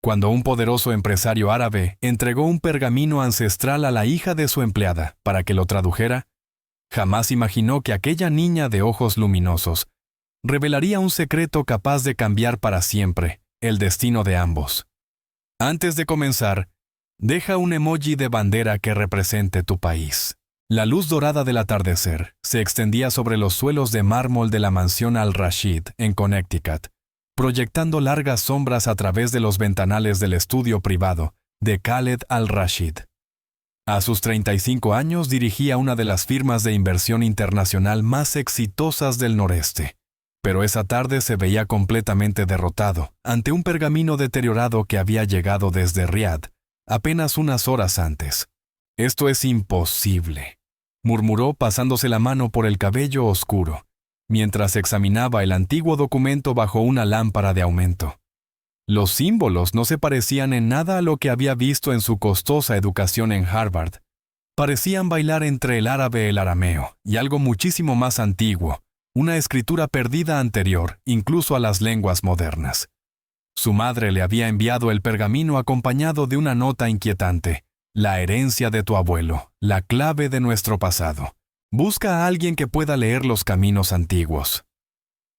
cuando un poderoso empresario árabe entregó un pergamino ancestral a la hija de su empleada para que lo tradujera, jamás imaginó que aquella niña de ojos luminosos revelaría un secreto capaz de cambiar para siempre el destino de ambos. Antes de comenzar, deja un emoji de bandera que represente tu país. La luz dorada del atardecer se extendía sobre los suelos de mármol de la mansión Al-Rashid en Connecticut, proyectando largas sombras a través de los ventanales del estudio privado de Khaled Al-Rashid. A sus 35 años dirigía una de las firmas de inversión internacional más exitosas del noreste, pero esa tarde se veía completamente derrotado ante un pergamino deteriorado que había llegado desde Riad apenas unas horas antes. «Esto es imposible», murmuró pasándose la mano por el cabello oscuro, mientras examinaba el antiguo documento bajo una lámpara de aumento. Los símbolos no se parecían en nada a lo que había visto en su costosa educación en Harvard. Parecían bailar entre el árabe y el arameo, y algo muchísimo más antiguo, una escritura perdida anterior, incluso a las lenguas modernas. Su madre le había enviado el pergamino acompañado de una nota inquietante: «La herencia de tu abuelo, la clave de nuestro pasado. Busca a alguien que pueda leer los caminos antiguos».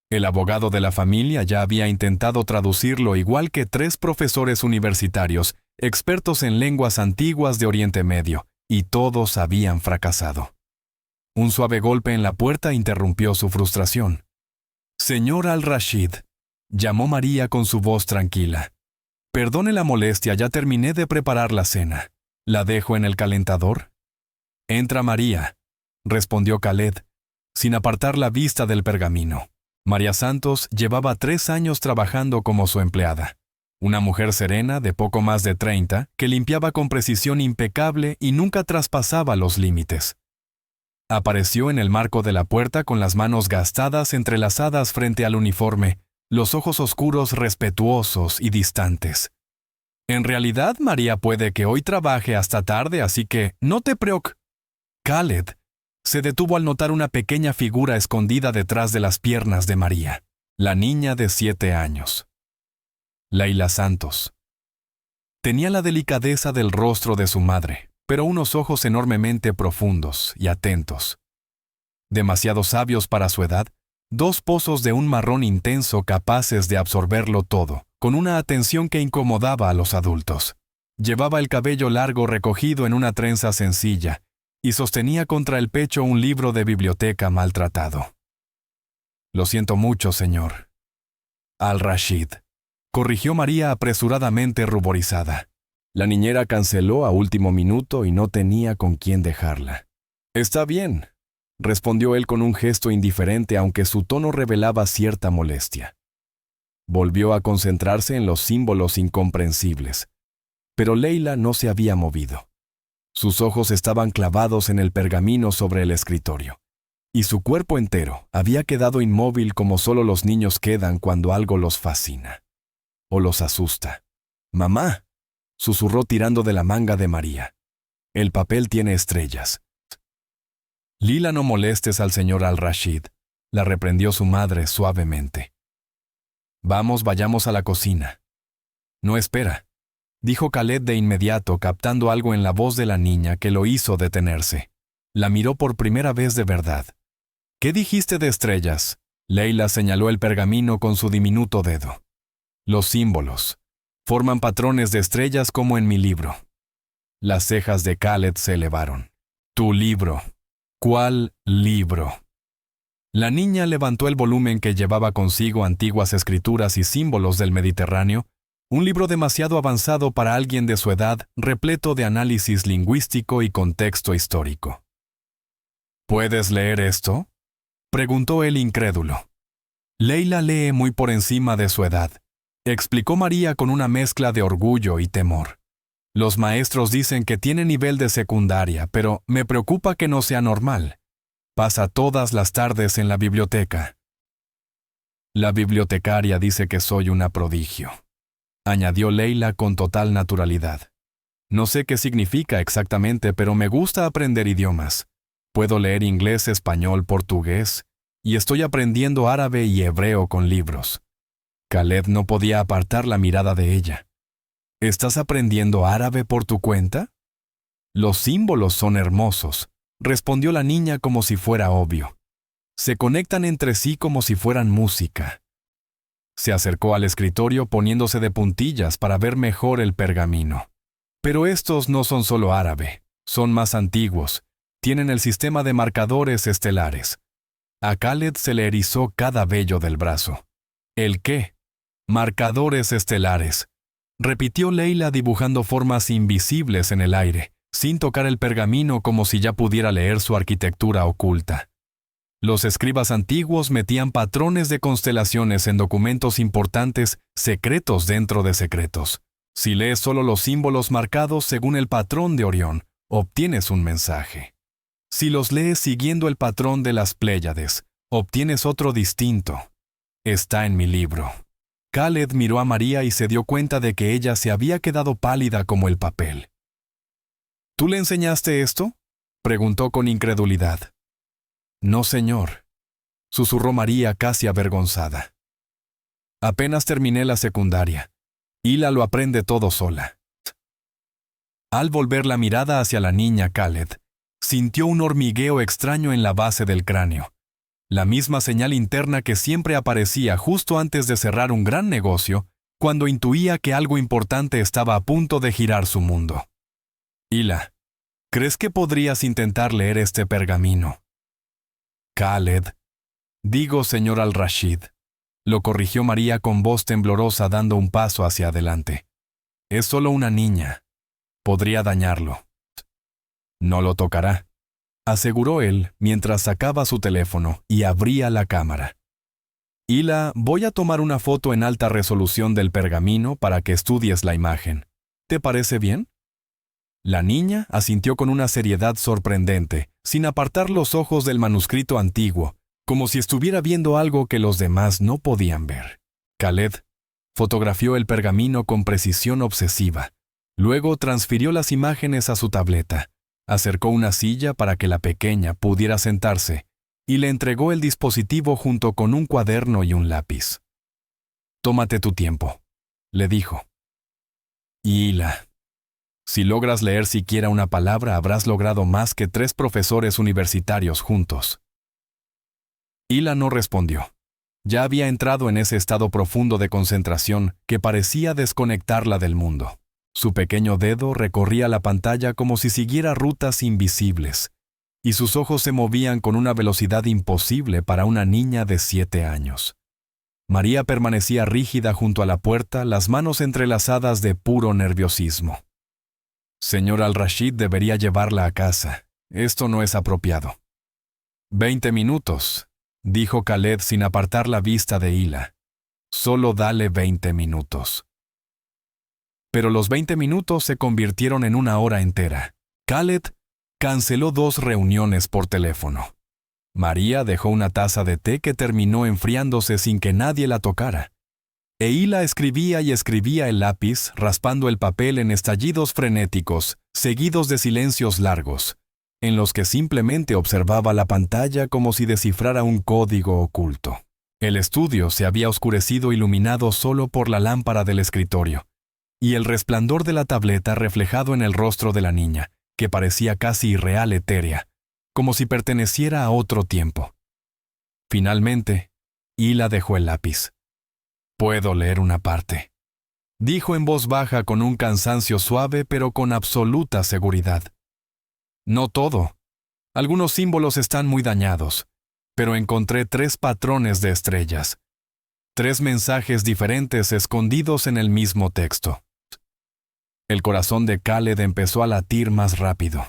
El abogado de la familia ya había intentado traducirlo, igual que 3 profesores universitarios, expertos en lenguas antiguas de Oriente Medio, y todos habían fracasado. Un suave golpe en la puerta interrumpió su frustración. «Señor Al-Rashid», llamó María con su voz tranquila. «Perdone la molestia, ya terminé de preparar la cena. ¿La dejo en el calentador?» «Entra, María», respondió Khaled, sin apartar la vista del pergamino. María Santos llevaba 3 años trabajando como su empleada. Una mujer serena de poco más de 30, que limpiaba con precisión impecable y nunca traspasaba los límites. Apareció en el marco de la puerta con las manos gastadas entrelazadas frente al uniforme, los ojos oscuros respetuosos y distantes. «En realidad, María puede que hoy trabaje hasta tarde, así que no te preocupes». Khaled se detuvo al notar una pequeña figura escondida detrás de las piernas de María, la niña de 7 años. Leila Santos. Tenía la delicadeza del rostro de su madre, pero unos ojos enormemente profundos y atentos. Demasiado sabios para su edad, 2 pozos de un marrón intenso capaces de absorberlo todo, con una atención que incomodaba a los adultos. Llevaba el cabello largo recogido en una trenza sencilla, y sostenía contra el pecho un libro de biblioteca maltratado. «Lo siento mucho, señor Al-Rashid», corrigió María apresuradamente ruborizada. La niñera canceló a último minuto y no tenía con quién dejarla. «Está bien», respondió él con un gesto indiferente, aunque su tono revelaba cierta molestia. Volvió a concentrarse en los símbolos incomprensibles, pero Leila no se había movido. Sus ojos estaban clavados en el pergamino sobre el escritorio, y su cuerpo entero había quedado inmóvil como solo los niños quedan cuando algo los fascina o los asusta. «Mamá», susurró tirando de la manga de María. «El papel tiene estrellas». «Lila, no molestes al señor Al-Rashid», la reprendió su madre suavemente. Vayamos a la cocina». «No, espera», dijo Khaled de inmediato, captando algo en la voz de la niña que lo hizo detenerse. La miró por primera vez de verdad. «¿Qué dijiste de estrellas?». Leila señaló el pergamino con su diminuto dedo. «Los símbolos forman patrones de estrellas como en mi libro». Las cejas de Khaled se elevaron. «¿Tu libro? ¿Cuál libro?». La niña levantó el volumen que llevaba consigo, antiguas escrituras y símbolos del Mediterráneo, un libro demasiado avanzado para alguien de su edad, repleto de análisis lingüístico y contexto histórico. «¿Puedes leer esto?», preguntó él incrédulo. «Leila lee muy por encima de su edad», explicó María con una mezcla de orgullo y temor. «Los maestros dicen que tiene nivel de secundaria, pero me preocupa que no sea normal. Pasa todas las tardes en la biblioteca». «La bibliotecaria dice que soy una prodigio», añadió Leila con total naturalidad. «No sé qué significa exactamente, pero me gusta aprender idiomas. Puedo leer inglés, español, portugués, y estoy aprendiendo árabe y hebreo con libros». Khaled no podía apartar la mirada de ella. ¿Estás aprendiendo árabe por tu cuenta? Los símbolos son hermosos, respondió la niña como si fuera obvio. Se conectan entre sí como si fueran música. Se acercó al escritorio poniéndose de puntillas para ver mejor el pergamino. Pero estos no son solo árabe, son más antiguos. Tienen el sistema de marcadores estelares. A Khaled se le erizó cada vello del brazo. ¿El qué? Marcadores estelares. Repitió Leila dibujando formas invisibles en el aire, sin tocar el pergamino como si ya pudiera leer su arquitectura oculta. Los escribas antiguos metían patrones de constelaciones en documentos importantes, secretos dentro de secretos. Si lees solo los símbolos marcados según el patrón de Orión, obtienes un mensaje. Si los lees siguiendo el patrón de las Pléyades, obtienes otro distinto. Está en mi libro. Khaled miró a María y se dio cuenta de que ella se había quedado pálida como el papel. ¿Tú le enseñaste esto?, preguntó con incredulidad. No, señor, susurró María casi avergonzada. Apenas terminé la secundaria. Hila lo aprende todo sola. Al volver la mirada hacia la niña Khaled, sintió un hormigueo extraño en la base del cráneo. La misma señal interna que siempre aparecía justo antes de cerrar un gran negocio, cuando intuía que algo importante estaba a punto de girar su mundo. Hila, ¿crees que podrías intentar leer este pergamino? Khaled. Digo, señor al-Rashid, lo corrigió María con voz temblorosa dando un paso hacia adelante. Es solo una niña. Podría dañarlo. No lo tocará, aseguró él mientras sacaba su teléfono y abría la cámara. Hila, voy a tomar una foto en alta resolución del pergamino para que estudies la imagen. ¿Te parece bien? La niña asintió con una seriedad sorprendente, sin apartar los ojos del manuscrito antiguo, como si estuviera viendo algo que los demás no podían ver. Khaled fotografió el pergamino con precisión obsesiva. Luego transfirió las imágenes a su tableta, acercó una silla para que la pequeña pudiera sentarse y le entregó el dispositivo junto con un cuaderno y un lápiz. «Tómate tu tiempo», le dijo. «Hila, si logras leer siquiera una palabra, habrás logrado más que 3 profesores universitarios juntos». Hila no respondió. Ya había entrado en ese estado profundo de concentración que parecía desconectarla del mundo. Su pequeño dedo recorría la pantalla como si siguiera rutas invisibles, y sus ojos se movían con una velocidad imposible para una niña de 7 años. María permanecía rígida junto a la puerta, las manos entrelazadas de puro nerviosismo. «Señor al-Rashid debería llevarla a casa. Esto no es apropiado». 20 minutos, dijo Khaled sin apartar la vista de Hila. «Solo dale 20 minutos». Pero los 20 minutos se convirtieron en una hora entera. Khaled canceló 2 reuniones por teléfono. María dejó una taza de té que terminó enfriándose sin que nadie la tocara. E Hila escribía y escribía el lápiz, raspando el papel en estallidos frenéticos, seguidos de silencios largos, en los que simplemente observaba la pantalla como si descifrara un código oculto. El estudio se había oscurecido iluminado solo por la lámpara del escritorio, y el resplandor de la tableta reflejado en el rostro de la niña, que parecía casi irreal etérea, como si perteneciera a otro tiempo. Finalmente, Hila dejó el lápiz. «Puedo leer una parte», dijo en voz baja con un cansancio suave pero con absoluta seguridad. «No todo. Algunos símbolos están muy dañados, pero encontré 3 patrones de estrellas. 3 mensajes diferentes escondidos en el mismo texto». El corazón de Khaled empezó a latir más rápido.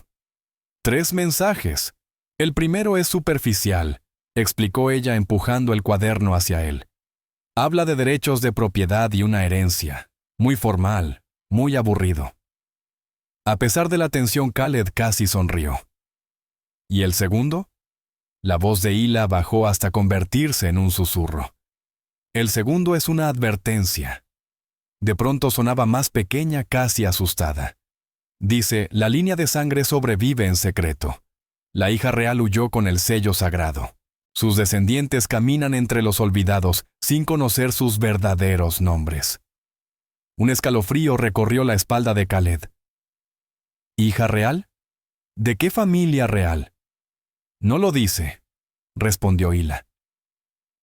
«3 mensajes. El primero es superficial», explicó ella empujando el cuaderno hacia él. «Habla de derechos de propiedad y una herencia. Muy formal, muy aburrido». A pesar de la tensión, Khaled casi sonrió. ¿Y el segundo? La voz de Hila bajó hasta convertirse en un susurro. «El segundo es una advertencia». De pronto sonaba más pequeña, casi asustada. Dice, la línea de sangre sobrevive en secreto. La hija real huyó con el sello sagrado. Sus descendientes caminan entre los olvidados sin conocer sus verdaderos nombres. Un escalofrío recorrió la espalda de Khaled. ¿Hija real? ¿De qué familia real? No lo dice, respondió Hila.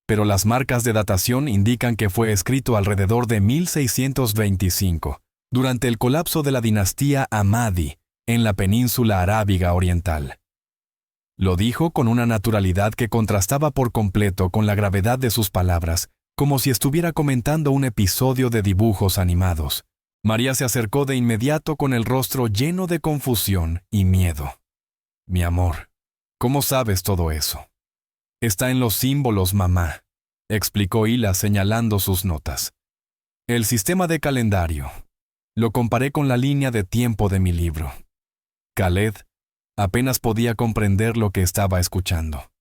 Pero las marcas de datación indican que fue escrito alrededor de 1625, durante el colapso de la dinastía Ahmadi, en la península arábiga oriental. Lo dijo con una naturalidad que contrastaba por completo con la gravedad de sus palabras, como si estuviera comentando un episodio de dibujos animados. María se acercó de inmediato con el rostro lleno de confusión y miedo. Mi amor, ¿cómo sabes todo eso? Está en los símbolos, mamá, explicó Hila señalando sus notas. El sistema de calendario. Lo comparé con la línea de tiempo de mi libro. Khaled apenas podía comprender lo que estaba escuchando.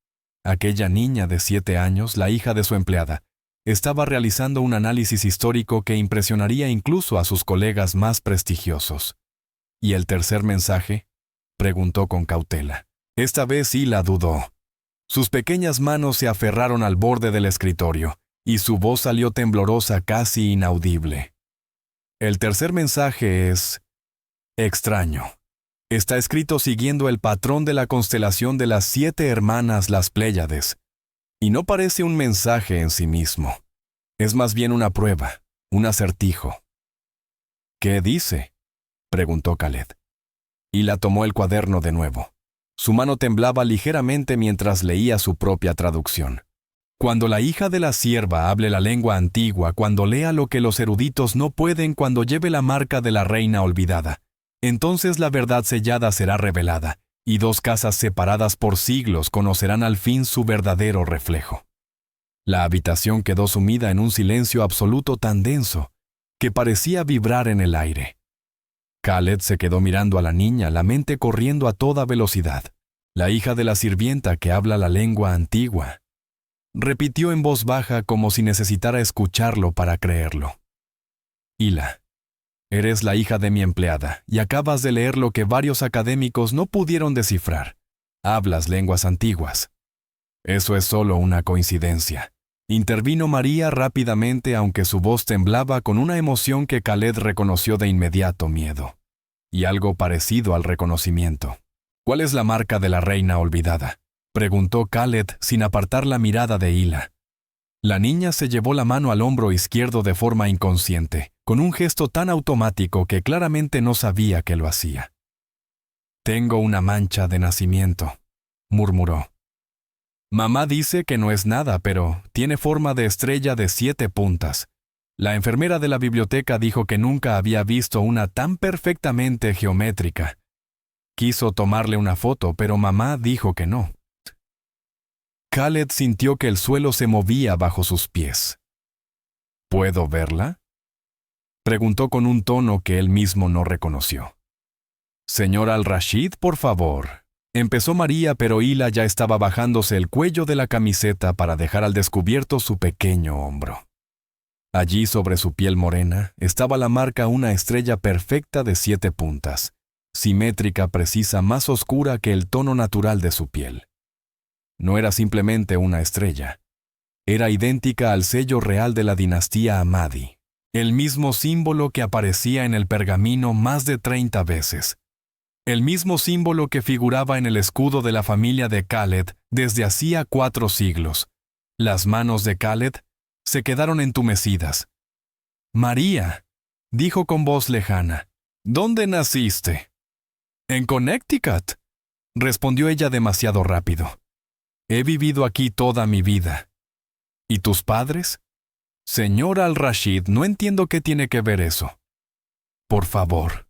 Aquella niña de 7 años, la hija de su empleada, estaba realizando un análisis histórico que impresionaría incluso a sus colegas más prestigiosos. ¿Y el tercer mensaje? Preguntó con cautela. Esta vez Hila dudó. Sus pequeñas manos se aferraron al borde del escritorio, y su voz salió temblorosa, casi inaudible. El tercer mensaje es extraño. Está escrito siguiendo el patrón de la constelación de las 7 hermanas las Pléyades, y no parece un mensaje en sí mismo. Es más bien una prueba, un acertijo. ¿Qué dice?, preguntó Khaled. Hila tomó el cuaderno de nuevo. Su mano temblaba ligeramente mientras leía su propia traducción. Cuando la hija de la sierva hable la lengua antigua, cuando lea lo que los eruditos no pueden, cuando lleve la marca de la reina olvidada, entonces la verdad sellada será revelada, y 2 casas separadas por siglos conocerán al fin su verdadero reflejo. La habitación quedó sumida en un silencio absoluto tan denso que parecía vibrar en el aire. Khaled se quedó mirando a la niña, la mente corriendo a toda velocidad. La hija de la sirvienta que habla la lengua antigua. Repitió en voz baja como si necesitara escucharlo para creerlo. Hila, eres la hija de mi empleada y acabas de leer lo que varios académicos no pudieron descifrar. Hablas lenguas antiguas. Eso es solo una coincidencia. Intervino María rápidamente, aunque su voz temblaba con una emoción que Khaled reconoció de inmediato miedo. Y algo parecido al reconocimiento. ¿Cuál es la marca de la reina olvidada?, preguntó Khaled sin apartar la mirada de Hila. La niña se llevó la mano al hombro izquierdo de forma inconsciente, con un gesto tan automático que claramente no sabía que lo hacía. Tengo una mancha de nacimiento, murmuró. Mamá dice que no es nada, pero tiene forma de estrella de 7 puntas. La enfermera de la biblioteca dijo que nunca había visto una tan perfectamente geométrica. Quiso tomarle una foto, pero mamá dijo que no. Khaled sintió que el suelo se movía bajo sus pies. ¿Puedo verla?, preguntó con un tono que él mismo no reconoció. Señor Al-Rashid, por favor. Empezó María, pero Hila ya estaba bajándose el cuello de la camiseta para dejar al descubierto su pequeño hombro. Allí, sobre su piel morena, estaba la marca una estrella perfecta de 7 puntas, simétrica, precisa, más oscura que el tono natural de su piel. No era simplemente una estrella. Era idéntica al sello real de la dinastía Ahmadi, el mismo símbolo que aparecía en el pergamino más de 30 veces. El mismo símbolo que figuraba en el escudo de la familia de Khaled desde hacía 4 siglos. Las manos de Khaled se quedaron entumecidas. María, dijo con voz lejana, ¿dónde naciste? En Connecticut, respondió ella demasiado rápido. He vivido aquí toda mi vida. ¿Y tus padres? Señor Al-Rashid, no entiendo qué tiene que ver eso. Por favor.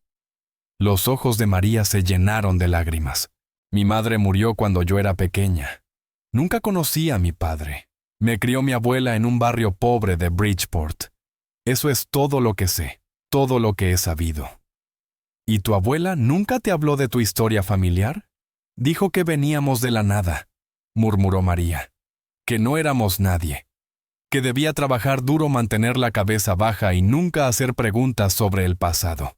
Los ojos de María se llenaron de lágrimas. Mi madre murió cuando yo era pequeña. Nunca conocí a mi padre. Me crió mi abuela en un barrio pobre de Bridgeport. Eso es todo lo que sé, todo lo que he sabido. ¿Y tu abuela nunca te habló de tu historia familiar? Dijo que veníamos de la nada, murmuró María. Que no éramos nadie. Que debía trabajar duro, mantener la cabeza baja y nunca hacer preguntas sobre el pasado.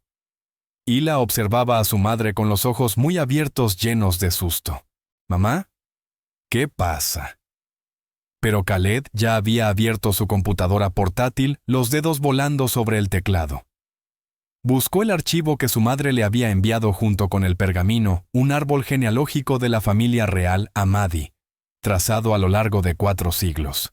Hila observaba a su madre con los ojos muy abiertos, llenos de susto. «¿Mamá? ¿Qué pasa?» Pero Khaled ya había abierto su computadora portátil, los dedos volando sobre el teclado. Buscó el archivo que su madre le había enviado junto con el pergamino, un árbol genealógico de la familia real Ahmadi, trazado a lo largo de 4 siglos.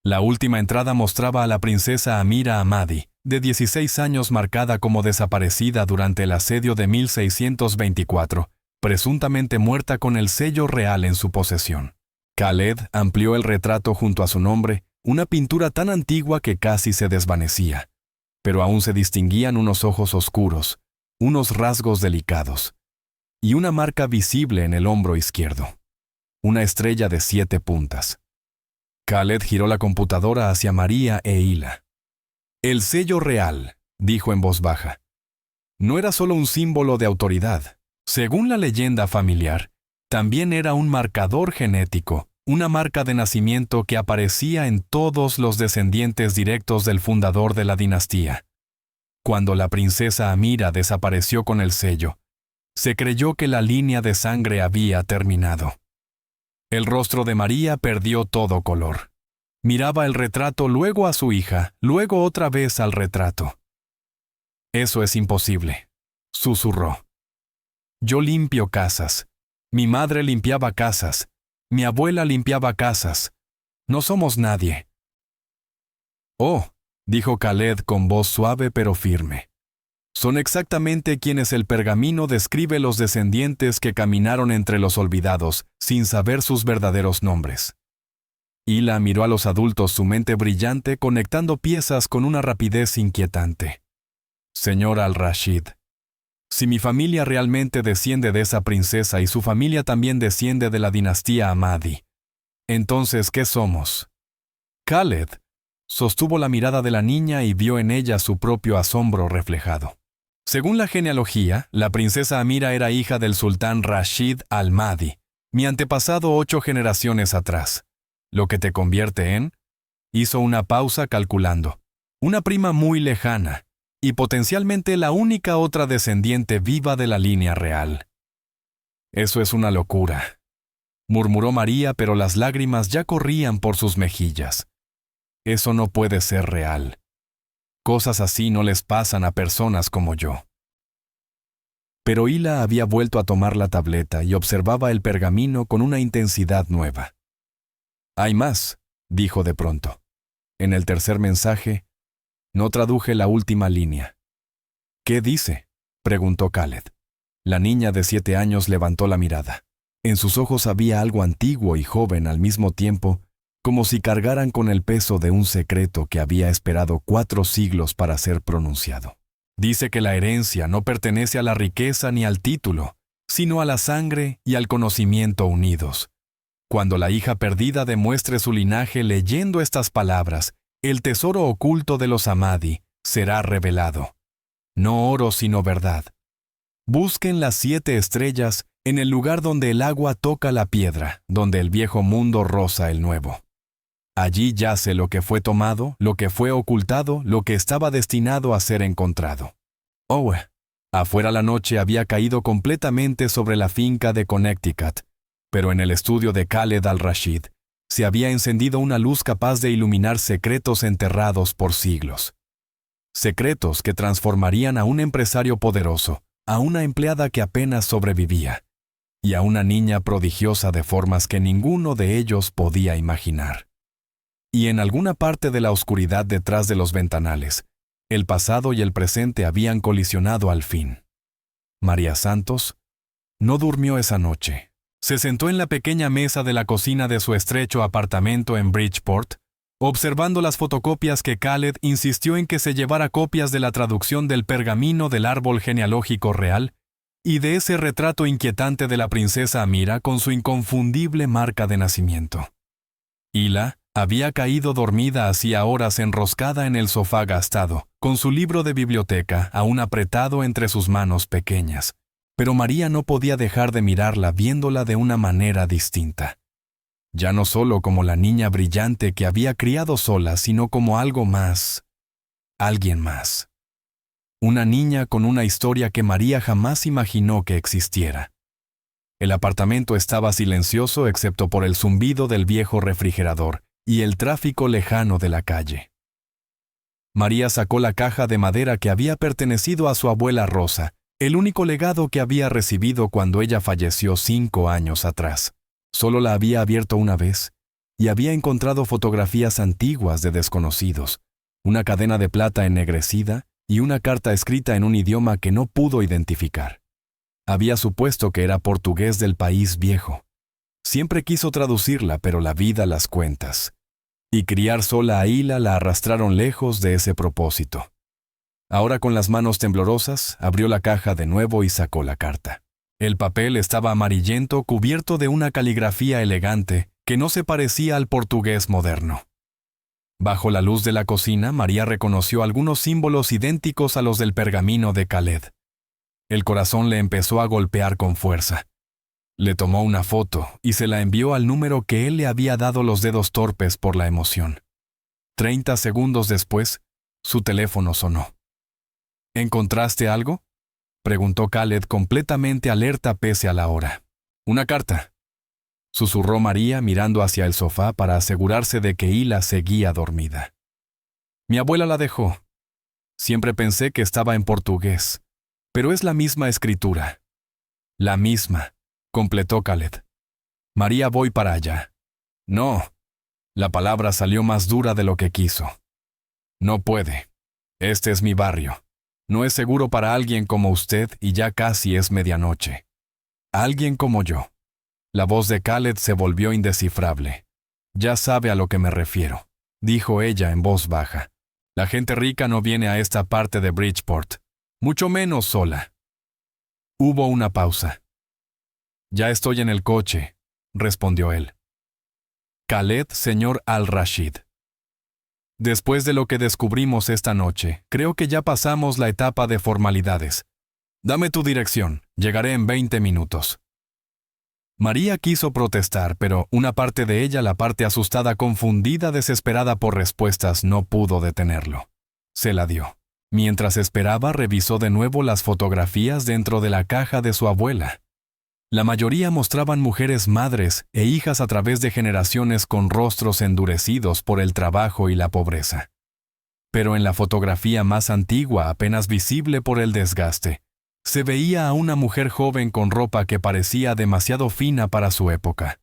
La última entrada mostraba a la princesa Amira Ahmadi, de 16 años, marcada como desaparecida durante el asedio de 1624, presuntamente muerta con el sello real en su posesión. Khaled amplió el retrato junto a su nombre, una pintura tan antigua que casi se desvanecía, pero aún se distinguían unos ojos oscuros, unos rasgos delicados, y una marca visible en el hombro izquierdo. Una estrella de 7 puntas. Khaled giró la computadora hacia María e Hila. El sello real, dijo en voz baja, no era solo un símbolo de autoridad. Según la leyenda familiar, también era un marcador genético, una marca de nacimiento que aparecía en todos los descendientes directos del fundador de la dinastía. Cuando la princesa Amira desapareció con el sello, se creyó que la línea de sangre había terminado. El rostro de María perdió todo color. Miraba el retrato, luego a su hija, luego otra vez al retrato. «Eso es imposible», susurró. «Yo limpio casas. Mi madre limpiaba casas. Mi abuela limpiaba casas. No somos nadie». «Oh», dijo Khaled con voz suave pero firme. «Son exactamente quienes el pergamino describe, los descendientes que caminaron entre los olvidados, sin saber sus verdaderos nombres». Hila miró a los adultos, su mente brillante, conectando piezas con una rapidez inquietante. «Señor al-Rashid, si mi familia realmente desciende de esa princesa y su familia también desciende de la dinastía Ahmadi, entonces, ¿qué somos?» Khaled sostuvo la mirada de la niña y vio en ella su propio asombro reflejado. Según la genealogía, la princesa Amira era hija del sultán Rashid al-Mahdi, mi antepasado 8 generaciones atrás. Lo que te convierte en, hizo una pausa calculando, una prima muy lejana, y potencialmente la única otra descendiente viva de la línea real. «Eso es una locura», murmuró María, pero las lágrimas ya corrían por sus mejillas. «Eso no puede ser real. Cosas así no les pasan a personas como yo». Pero Hila había vuelto a tomar la tableta y observaba el pergamino con una intensidad nueva. «Hay más», dijo de pronto. En el tercer mensaje, no traduje la última línea. «¿Qué dice?», preguntó Khaled. La niña de 7 años levantó la mirada. En sus ojos había algo antiguo y joven al mismo tiempo, como si cargaran con el peso de un secreto que había esperado 4 siglos para ser pronunciado. «Dice que la herencia no pertenece a la riqueza ni al título, sino a la sangre y al conocimiento unidos. Cuando la hija perdida demuestre su linaje leyendo estas palabras, el tesoro oculto de los Ahmadi será revelado. No oro sino verdad. Busquen las 7 estrellas en el lugar donde el agua toca la piedra, donde el viejo mundo roza el nuevo. Allí yace lo que fue tomado, lo que fue ocultado, lo que estaba destinado a ser encontrado». Oh, afuera la noche había caído completamente sobre la finca de Connecticut, pero en el estudio de Khaled al-Rashid se había encendido una luz capaz de iluminar secretos enterrados por siglos. Secretos que transformarían a un empresario poderoso, a una empleada que apenas sobrevivía, y a una niña prodigiosa de formas que ninguno de ellos podía imaginar. Y en alguna parte de la oscuridad detrás de los ventanales, el pasado y el presente habían colisionado al fin. María Santos no durmió esa noche. Se sentó en la pequeña mesa de la cocina de su estrecho apartamento en Bridgeport, observando las fotocopias que Khaled insistió en que se llevara, copias de la traducción del pergamino del árbol genealógico real y de ese retrato inquietante de la princesa Amira con su inconfundible marca de nacimiento. Hila había caído dormida hacía horas, enroscada en el sofá gastado, con su libro de biblioteca aún apretado entre sus manos pequeñas. Pero María no podía dejar de mirarla, viéndola de una manera distinta. Ya no solo como la niña brillante que había criado sola, sino como algo más, alguien más. Una niña con una historia que María jamás imaginó que existiera. El apartamento estaba silencioso excepto por el zumbido del viejo refrigerador y el tráfico lejano de la calle. María sacó la caja de madera que había pertenecido a su abuela Rosa, el único legado que había recibido cuando ella falleció 5 años atrás. Solo la había abierto una vez y había encontrado fotografías antiguas de desconocidos, una cadena de plata ennegrecida y una carta escrita en un idioma que no pudo identificar. Había supuesto que era portugués del país viejo. Siempre quiso traducirla, pero la vida, las cuentas y criar sola a Hila la arrastraron lejos de ese propósito. Ahora, con las manos temblorosas, abrió la caja de nuevo y sacó la carta. El papel estaba amarillento, cubierto de una caligrafía elegante que no se parecía al portugués moderno. Bajo la luz de la cocina, María reconoció algunos símbolos idénticos a los del pergamino de Khaled. El corazón le empezó a golpear con fuerza. Le tomó una foto y se la envió al número que él le había dado los dedos torpes por la emoción. 30 segundos después, su teléfono sonó. ¿Encontraste algo?, preguntó Khaled, completamente alerta pese a la hora. «Una carta», susurró María mirando hacia el sofá para asegurarse de que Hila seguía dormida. «Mi abuela la dejó. Siempre pensé que estaba en portugués, pero es la misma escritura». «La misma», completó Khaled. «María, voy para allá». «No». La palabra salió más dura de lo que quiso. «No puede. Este es mi barrio. No es seguro para alguien como usted y ya casi es medianoche. Alguien como yo». La voz de Khaled se volvió indescifrable. «Ya sabe a lo que me refiero», dijo ella en voz baja. «La gente rica no viene a esta parte de Bridgeport, mucho menos sola». Hubo una pausa. «Ya estoy en el coche», respondió él. «Khaled, señor Al-Rashid. Después de lo que descubrimos esta noche, creo que ya pasamos la etapa de formalidades. Dame tu dirección, llegaré en 20 minutos». María quiso protestar, pero una parte de ella, la parte asustada, confundida, desesperada por respuestas, no pudo detenerlo. Se la dio. Mientras esperaba, revisó de nuevo las fotografías dentro de la caja de su abuela. La mayoría mostraban mujeres madres e hijas a través de generaciones con rostros endurecidos por el trabajo y la pobreza. Pero en la fotografía más antigua, apenas visible por el desgaste, se veía a una mujer joven con ropa que parecía demasiado fina para su época.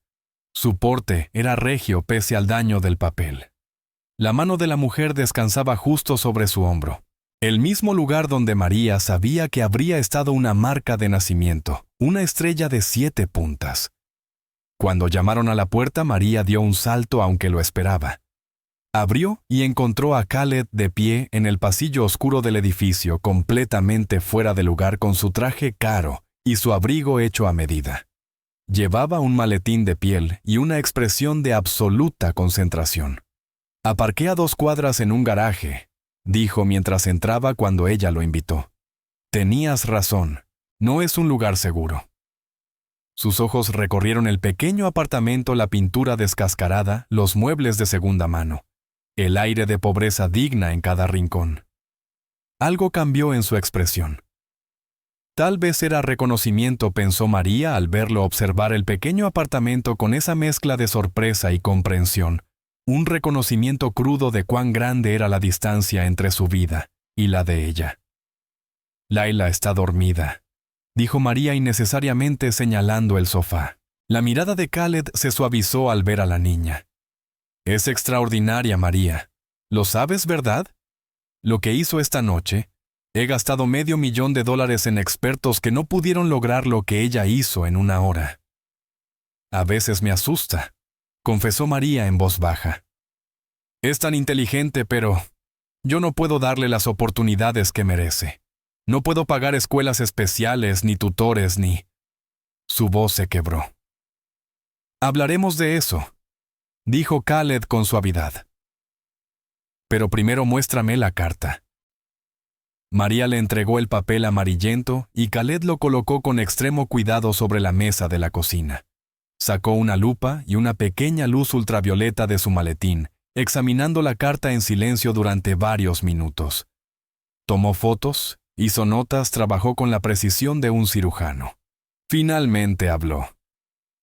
Su porte era regio pese al daño del papel. La mano de la mujer descansaba justo sobre su hombro, el mismo lugar donde María sabía que habría estado una marca de nacimiento, una estrella de 7 puntas. Cuando llamaron a la puerta, María dio un salto aunque lo esperaba. Abrió y encontró a Khaled de pie en el pasillo oscuro del edificio, completamente fuera de lugar, con su traje caro y su abrigo hecho a medida. Llevaba un maletín de piel y una expresión de absoluta concentración. «Aparqué a 2 cuadras en un garaje», dijo mientras entraba cuando ella lo invitó. «Tenías razón, no es un lugar seguro». Sus ojos recorrieron el pequeño apartamento, la pintura descascarada, los muebles de segunda mano, el aire de pobreza digna en cada rincón. Algo cambió en su expresión. Tal vez era reconocimiento, pensó María al verlo observar el pequeño apartamento con esa mezcla de sorpresa y comprensión, un reconocimiento crudo de cuán grande era la distancia entre su vida y la de ella. «Laila está dormida», dijo María innecesariamente señalando el sofá. La mirada de Khaled se suavizó al ver a la niña. «Es extraordinaria, María. ¿Lo sabes, verdad? Lo que hizo esta noche, he gastado $500,000 en expertos que no pudieron lograr lo que ella hizo en 1 hora». «A veces me asusta», confesó María en voz baja. «Es tan inteligente, pero yo no puedo darle las oportunidades que merece. No puedo pagar escuelas especiales, ni tutores, ni...». Su voz se quebró. «Hablaremos de eso», dijo Khaled con suavidad. «Pero primero muéstrame la carta». María le entregó el papel amarillento y Khaled lo colocó con extremo cuidado sobre la mesa de la cocina. Sacó una lupa y una pequeña luz ultravioleta de su maletín, examinando la carta en silencio durante varios minutos. Tomó fotos, hizo notas, trabajó con la precisión de un cirujano. Finalmente habló.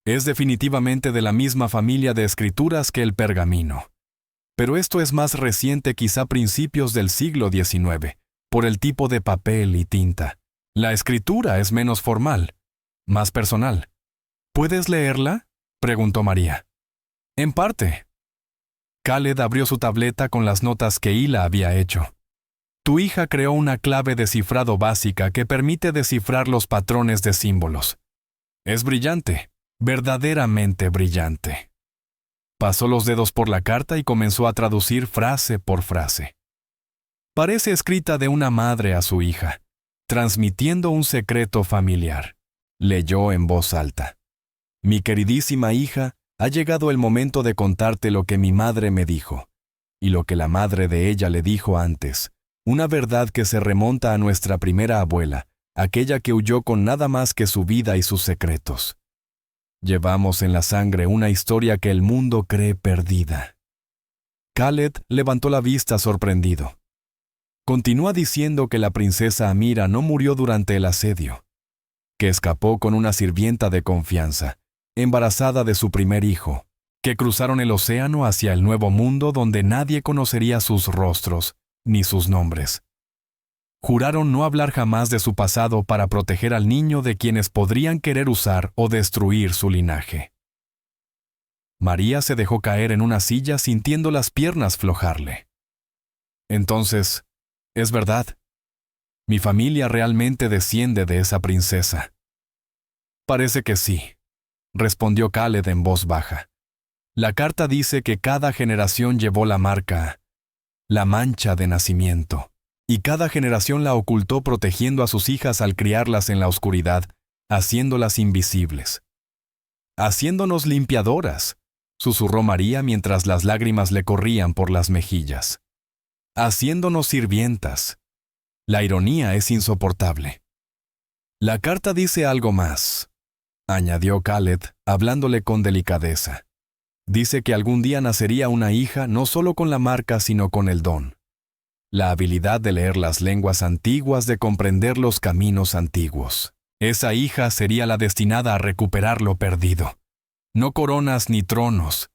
«Es definitivamente de la misma familia de escrituras que el pergamino. Pero esto es más reciente, quizá principios del siglo XIX, por el tipo de papel y tinta. La escritura es menos formal, más personal. ¿Puedes leerla?, preguntó María. En parte. Khaled abrió su tableta con las notas que Hila había hecho. Tu hija creó una clave de cifrado básica que permite descifrar los patrones de símbolos. Es brillante, verdaderamente brillante. Pasó los dedos por la carta y comenzó a traducir frase por frase. Parece escrita de una madre a su hija, transmitiendo un secreto familiar. Leyó en voz alta. Mi queridísima hija, ha llegado el momento de contarte lo que mi madre me dijo, y lo que la madre de ella le dijo antes, una verdad que se remonta a nuestra primera abuela, aquella que huyó con nada más que su vida y sus secretos. Llevamos en la sangre una historia que el mundo cree perdida. Khaled levantó la vista sorprendido. Continúa diciendo que la princesa Amira no murió durante el asedio, que escapó con una sirvienta de confianza, embarazada de su primer hijo, que cruzaron el océano hacia el nuevo mundo donde nadie conocería sus rostros ni sus nombres. Juraron no hablar jamás de su pasado para proteger al niño de quienes podrían querer usar o destruir su linaje. María se dejó caer en una silla sintiendo las piernas flojarle. Entonces, es verdad. Mi familia realmente desciende de esa princesa. Parece que sí, respondió Khaled en voz baja. La carta dice que cada generación llevó la marca, la mancha de nacimiento, y cada generación la ocultó protegiendo a sus hijas al criarlas en la oscuridad, haciéndolas invisibles. Haciéndonos limpiadoras, susurró María mientras las lágrimas le corrían por las mejillas. Haciéndonos sirvientas. La ironía es insoportable. La carta dice algo más, añadió Khaled, hablándole con delicadeza. Dice que algún día nacería una hija no solo con la marca, sino con el don. La habilidad de leer las lenguas antiguas, de comprender los caminos antiguos. Esa hija sería la destinada a recuperar lo perdido. No coronas ni tronos,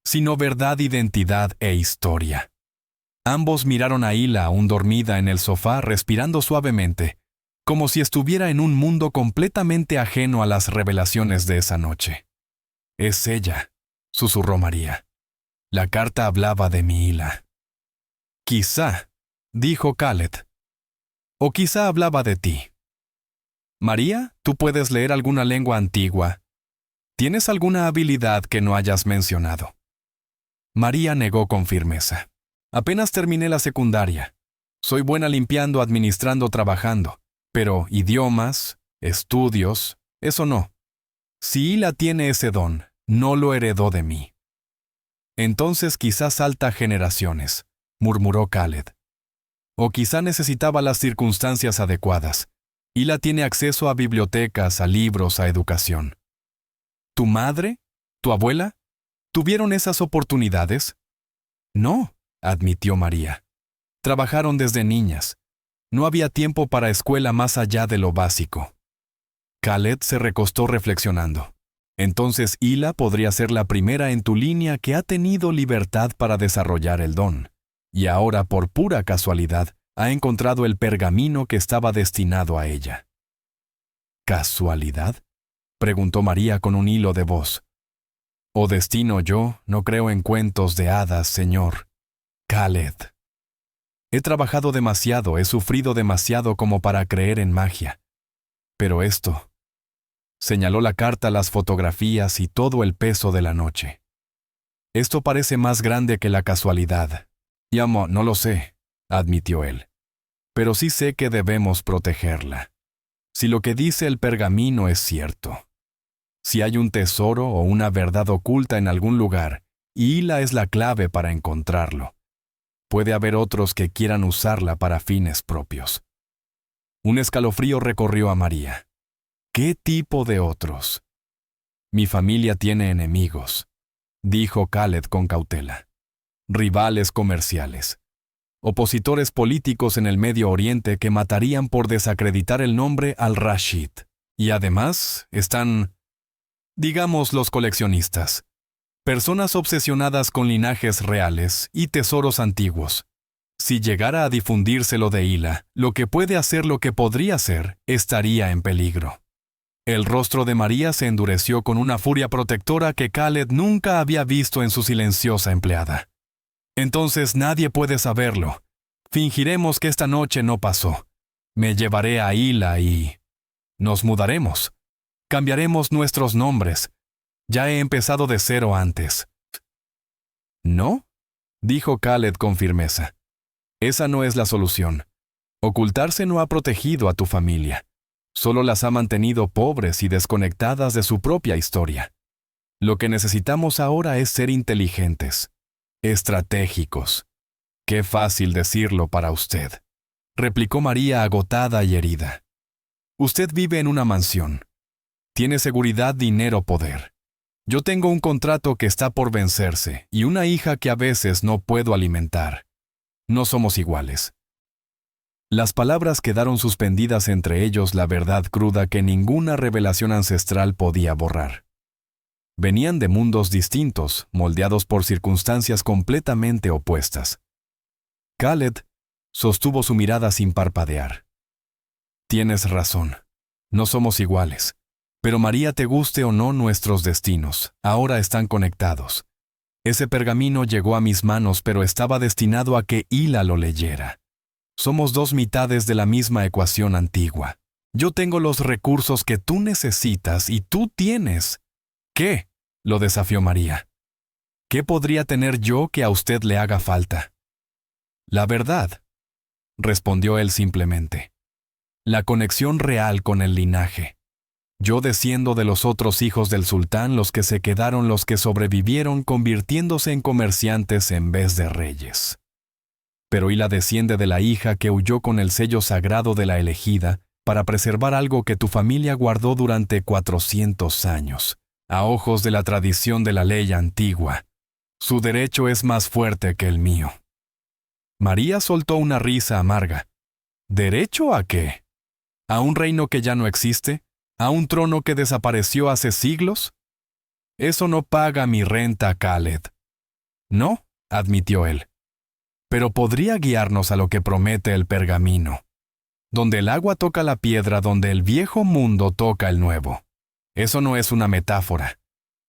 sino verdad, identidad e historia. Ambos miraron a Hila aún dormida en el sofá, respirando suavemente, como si estuviera en un mundo completamente ajeno a las revelaciones de esa noche. Es ella, susurró María. La carta hablaba de mi Hila. Quizá, dijo Khaled. O quizá hablaba de ti. María, ¿tú puedes leer alguna lengua antigua? ¿Tienes alguna habilidad que no hayas mencionado? María negó con firmeza. Apenas terminé la secundaria. Soy buena limpiando, administrando, trabajando. Pero idiomas, estudios, eso no. Si Hila tiene ese don, no lo heredó de mí. Entonces quizás salta generaciones, murmuró Khaled. O quizá necesitaba las circunstancias adecuadas. Hila tiene acceso a bibliotecas, a libros, a educación. ¿Tu madre? ¿Tu abuela? ¿Tuvieron esas oportunidades? No, admitió María. Trabajaron desde niñas. No había tiempo para escuela más allá de lo básico. Khaled se recostó reflexionando. Entonces Hila podría ser la primera en tu línea que ha tenido libertad para desarrollar el don. Y ahora, por pura casualidad, ha encontrado el pergamino que estaba destinado a ella. ¿Casualidad?, preguntó María con un hilo de voz. ¿O destino yo? No creo en cuentos de hadas, señor. Khaled. He trabajado demasiado, he sufrido demasiado como para creer en magia. Pero esto... Señaló la carta, las fotografías y todo el peso de la noche. Esto parece más grande que la casualidad. No lo sé, admitió él. Pero sí sé que debemos protegerla. Si lo que dice el pergamino es cierto. Si hay un tesoro o una verdad oculta en algún lugar, y Hila es la clave para encontrarlo. Puede haber otros que quieran usarla para fines propios. Un escalofrío recorrió a María. ¿Qué tipo de otros? Mi familia tiene enemigos, dijo Khaled con cautela. Rivales comerciales. Opositores políticos en el Medio Oriente que matarían por desacreditar el nombre al-Rashid. Y además están, digamos, los coleccionistas. personas obsesionadas con linajes reales y tesoros antiguos. Si llegara a difundirse lo de Hila, lo que puede hacer lo que podría ser, estaría en peligro. El rostro de María se endureció con una furia protectora que Khaled nunca había visto en su silenciosa empleada. Entonces nadie puede saberlo. Fingiremos que esta noche no pasó. Me llevaré a Hila y... nos mudaremos. Cambiaremos nuestros nombres. Ya he empezado de cero antes. ¿No? Dijo Khaled con firmeza. Esa no es la solución. Ocultarse no ha protegido a tu familia. Solo las ha mantenido pobres y desconectadas de su propia historia. Lo que necesitamos ahora es ser inteligentes, estratégicos. Qué fácil decirlo para usted, replicó María agotada y herida. Usted vive en una mansión. Tiene seguridad, dinero, poder. Yo tengo un contrato que está por vencerse y una hija que a veces no puedo alimentar. No somos iguales. Las palabras quedaron suspendidas entre ellos la verdad cruda que ninguna revelación ancestral podía borrar. Venían de mundos distintos, moldeados por circunstancias completamente opuestas. Khaled sostuvo su mirada sin parpadear. Tienes razón. No somos iguales. Pero María, te guste o no, nuestros destinos ahora están conectados. Ese pergamino llegó a mis manos, pero estaba destinado a que Hila lo leyera. Somos dos mitades de la misma ecuación antigua. Yo tengo los recursos que tú necesitas y tú tienes. ¿Qué? Lo desafió María. ¿Qué podría tener yo que a usted le haga falta? La verdad, respondió él simplemente. La conexión real con el linaje. Yo desciendo de los otros hijos del sultán, los que se quedaron, los que sobrevivieron convirtiéndose en comerciantes en vez de reyes. Pero Hila desciende de la hija que huyó con el sello sagrado de la elegida para preservar algo que tu familia guardó durante 400 años, a ojos de la tradición de la ley antigua. Su derecho es más fuerte que el mío. María soltó una risa amarga. ¿Derecho a qué? ¿A un reino que ya no existe? ¿A un trono que desapareció hace siglos? Eso no paga mi renta, Khaled. No, admitió él. Pero podría guiarnos a lo que promete el pergamino. Donde el agua toca la piedra, donde el viejo mundo toca el nuevo. Eso no es una metáfora.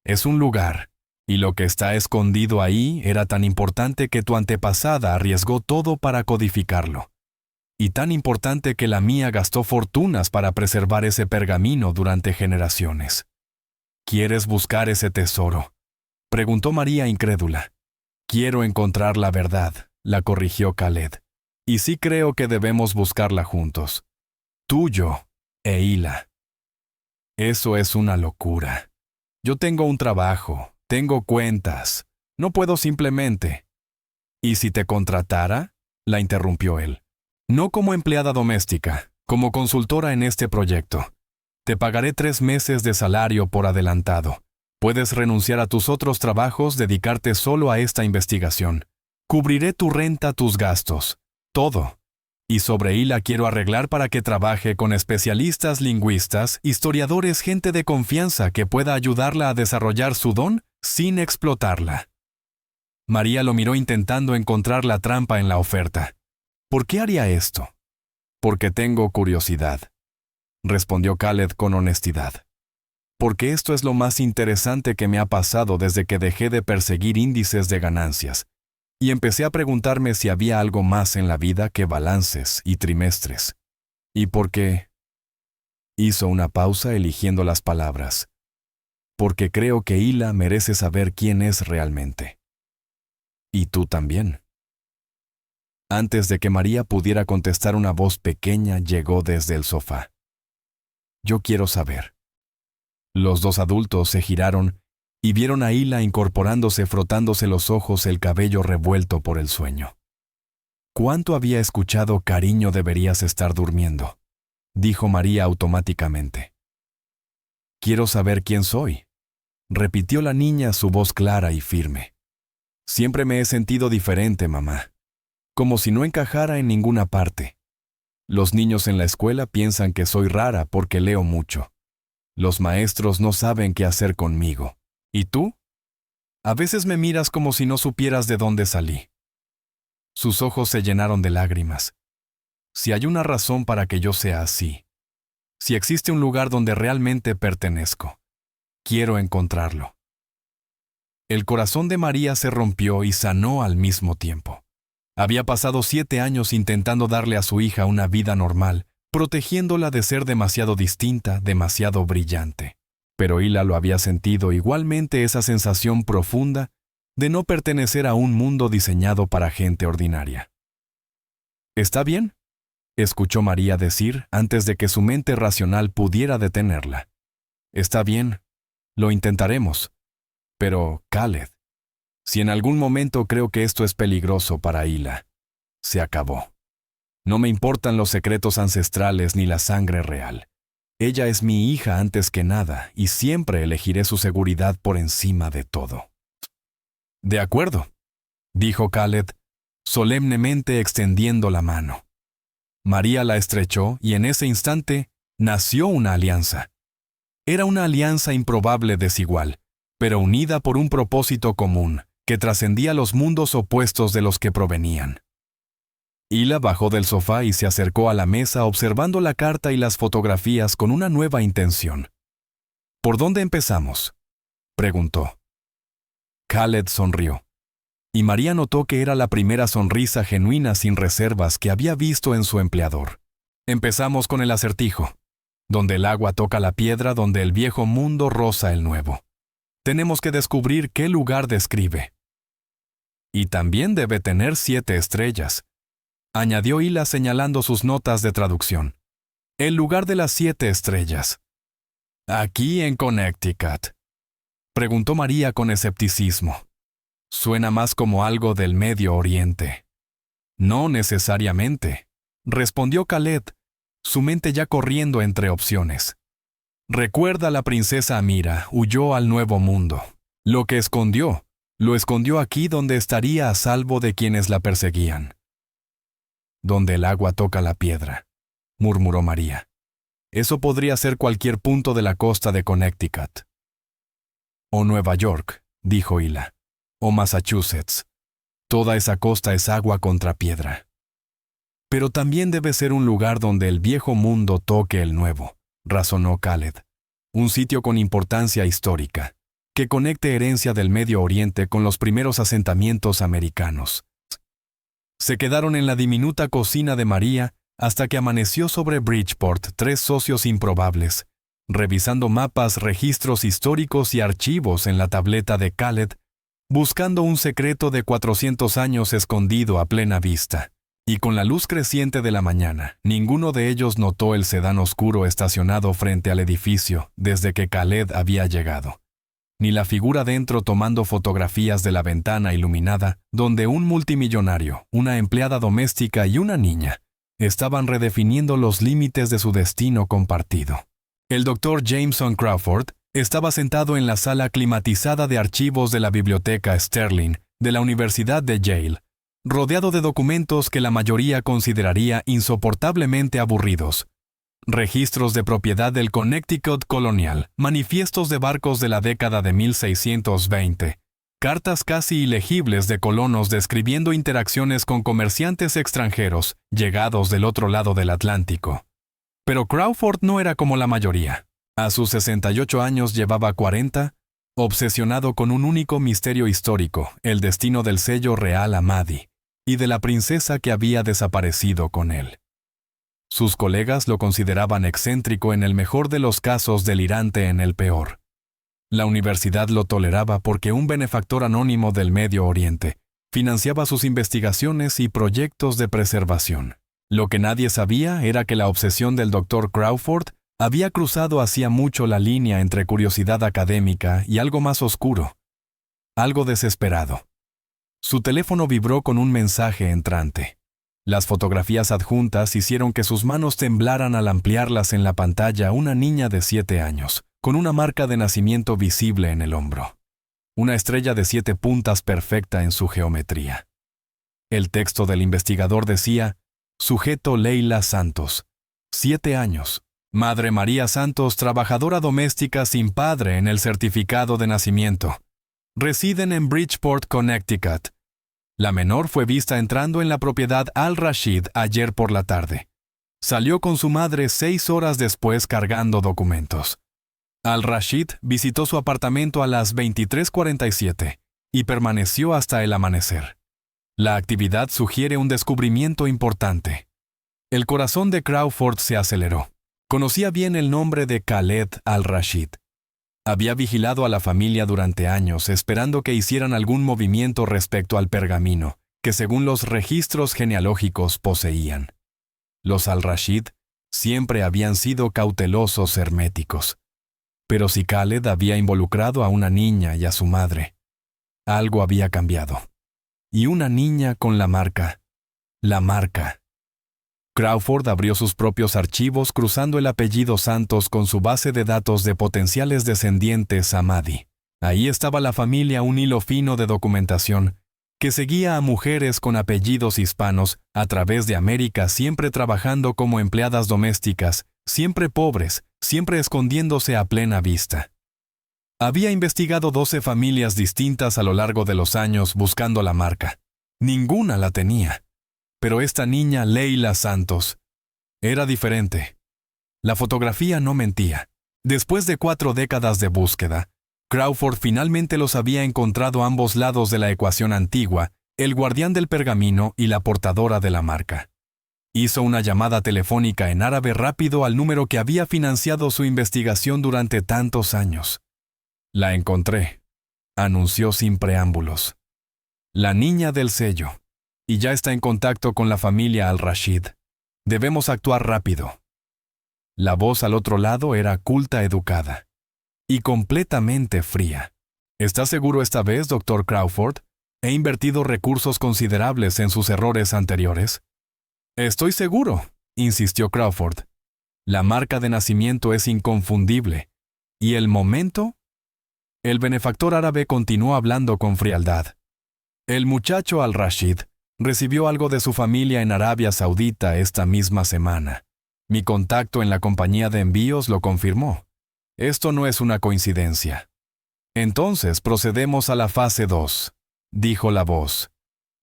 Es un lugar. Y lo que está escondido ahí era tan importante que tu antepasada arriesgó todo para codificarlo. Y tan importante que la mía gastó fortunas para preservar ese pergamino durante generaciones. ¿Quieres buscar ese tesoro?, preguntó María incrédula. Quiero encontrar la verdad, la corrigió Khaled. Y sí creo que debemos buscarla juntos. Tú, yo e Hila. Eso es una locura. Yo tengo un trabajo, tengo cuentas. No puedo simplemente. ¿Y si te contratara?, la interrumpió él. No como empleada doméstica, como consultora en este proyecto. Te pagaré 3 meses de salario por adelantado. Puedes renunciar a tus otros trabajos, dedicarte solo a esta investigación. Cubriré tu renta, tus gastos, todo. Y sobre Hila quiero arreglar para que trabaje con especialistas, lingüistas, historiadores, gente de confianza que pueda ayudarla a desarrollar su don sin explotarla. María lo miró intentando encontrar la trampa en la oferta. ¿Por qué haría esto? Porque tengo curiosidad, respondió Khaled con honestidad. Porque esto es lo más interesante que me ha pasado desde que dejé de perseguir índices de ganancias y empecé a preguntarme si había algo más en la vida que balances y trimestres. ¿Y por qué? Hizo una pausa eligiendo las palabras. Porque creo que Hila merece saber quién es realmente. Y tú también. Antes de que María pudiera contestar, una voz pequeña llegó desde el sofá. Yo quiero saber. Los dos adultos se giraron y vieron a Hila incorporándose, frotándose los ojos, el cabello revuelto por el sueño. ¿Cuánto había escuchado? Cariño, deberías estar durmiendo, dijo María automáticamente. Quiero saber quién soy, repitió la niña, su voz clara y firme. Siempre me he sentido diferente, mamá. Como si no encajara en ninguna parte. Los niños en la escuela piensan que soy rara porque leo mucho. Los maestros no saben qué hacer conmigo. ¿Y tú? A veces me miras como si no supieras de dónde salí. Sus ojos se llenaron de lágrimas. Si hay una razón para que yo sea así, si existe un lugar donde realmente pertenezco, quiero encontrarlo. El corazón de María se rompió y sanó al mismo tiempo. Había pasado 7 años intentando darle a su hija una vida normal, protegiéndola de ser demasiado distinta, demasiado brillante. Pero Hila lo había sentido igualmente, esa sensación profunda de no pertenecer a un mundo diseñado para gente ordinaria. ¿Está bien?, escuchó María decir antes de que su mente racional pudiera detenerla. Está bien, lo intentaremos. Pero, Khaled, si en algún momento creo que esto es peligroso para Hila, se acabó. No me importan los secretos ancestrales ni la sangre real. Ella es mi hija antes que nada y siempre elegiré su seguridad por encima de todo. De acuerdo, dijo Khaled, solemnemente extendiendo la mano. María la estrechó y en ese instante nació una alianza. Era una alianza improbable, desigual, pero unida por un propósito común que trascendía los mundos opuestos de los que provenían. Hila bajó del sofá y se acercó a la mesa observando la carta y las fotografías con una nueva intención. ¿Por dónde empezamos?, preguntó. Khaled sonrió, y María notó que era la primera sonrisa genuina sin reservas que había visto en su empleador. Empezamos con el acertijo, donde el agua toca la piedra, donde el viejo mundo roza el nuevo. Tenemos que descubrir qué lugar describe. Y también debe tener 7 estrellas, añadió Hila señalando sus notas de traducción. El lugar de las 7 estrellas. ¿Aquí en Connecticut?, preguntó María con escepticismo. Suena más como algo del Medio Oriente. No necesariamente, respondió Khaled, su mente ya corriendo entre opciones. Recuerda, la princesa Amira huyó al Nuevo Mundo. Lo que escondió, lo escondió aquí donde estaría a salvo de quienes la perseguían. Donde el agua toca la piedra, murmuró María. Eso podría ser cualquier punto de la costa de Connecticut. O Nueva York, dijo Hila. O Massachusetts. Toda esa costa es agua contra piedra. Pero también debe ser un lugar donde el viejo mundo toque el nuevo, razonó Khaled. Un sitio con importancia histórica, que conecte herencia del Medio Oriente con los primeros asentamientos americanos. Se quedaron en la diminuta cocina de María hasta que amaneció sobre Bridgeport 3 socios improbables, revisando mapas, registros históricos y archivos en la tableta de Khaled, buscando un secreto de 400 años escondido a plena vista. Y con la luz creciente de la mañana, ninguno de ellos notó el sedán oscuro estacionado frente al edificio desde que Khaled había llegado, ni la figura dentro tomando fotografías de la ventana iluminada donde un multimillonario, una empleada doméstica y una niña estaban redefiniendo los límites de su destino compartido. El Dr. Jameson Crawford estaba sentado en la sala climatizada de archivos de la Biblioteca Sterling de la Universidad de Yale, rodeado de documentos que la mayoría consideraría insoportablemente aburridos. Registros de propiedad del Connecticut colonial, manifiestos de barcos de la década de 1620, cartas casi ilegibles de colonos describiendo interacciones con comerciantes extranjeros llegados del otro lado del Atlántico. Pero Crawford no era como la mayoría. A sus 68 años llevaba 40, obsesionado con un único misterio histórico, el destino del sello real a Maddie, y de la princesa que había desaparecido con él. Sus colegas lo consideraban excéntrico en el mejor de los casos, delirante en el peor. La universidad lo toleraba porque un benefactor anónimo del Medio Oriente financiaba sus investigaciones y proyectos de preservación. Lo que nadie sabía era que la obsesión del Dr. Crawford había cruzado hacía mucho la línea entre curiosidad académica y algo más oscuro, algo desesperado. Su teléfono vibró con un mensaje entrante. Las fotografías adjuntas hicieron que sus manos temblaran al ampliarlas en la pantalla. Una niña de 7 años, con una marca de nacimiento visible en el hombro. Una estrella de 7 puntas perfecta en su geometría. El texto del investigador decía: sujeto Leila Santos, 7 años. Madre María Santos, trabajadora doméstica sin padre en el certificado de nacimiento. Residen en Bridgeport, Connecticut. La menor fue vista entrando en la propiedad Al-Rashid ayer por la tarde. Salió con su madre 6 horas después cargando documentos. Al-Rashid visitó su apartamento a las 23:47 y permaneció hasta el amanecer. La actividad sugiere un descubrimiento importante. El corazón de Crawford se aceleró. Conocía bien el nombre de Khaled Al-Rashid. Había vigilado a la familia durante años, esperando que hicieran algún movimiento respecto al pergamino, que según los registros genealógicos poseían. Los Al-Rashid siempre habían sido cautelosos herméticos. Pero si Khaled había involucrado a una niña y a su madre, algo había cambiado. Y una niña con la marca. La marca. Crawford abrió sus propios archivos cruzando el apellido Santos con su base de datos de potenciales descendientes Ahmadi. Ahí estaba la familia, un hilo fino de documentación que seguía a mujeres con apellidos hispanos a través de América, siempre trabajando como empleadas domésticas, siempre pobres, siempre escondiéndose a plena vista. Había investigado 12 familias distintas a lo largo de los años buscando la marca. Ninguna la tenía. Pero esta niña, Leila Santos, era diferente. La fotografía no mentía. Después de 4 décadas de búsqueda, Crawford finalmente los había encontrado a ambos lados de la ecuación antigua, el guardián del pergamino y la portadora de la marca. Hizo una llamada telefónica en árabe rápido al número que había financiado su investigación durante tantos años. La encontré, anunció sin preámbulos. La niña del sello. Y ya está en contacto con la familia Al-Rashid. Debemos actuar rápido. La voz al otro lado era culta, educada. Y completamente fría. ¿Está seguro esta vez, Dr. Crawford? He invertido recursos considerables en sus errores anteriores. Estoy seguro, insistió Crawford. La marca de nacimiento es inconfundible. ¿Y el momento? El benefactor árabe continuó hablando con frialdad. El muchacho Al-Rashid recibió algo de su familia en Arabia Saudita esta misma semana. Mi contacto en la compañía de envíos lo confirmó. Esto no es una coincidencia. Entonces procedemos a la fase 2, dijo la voz.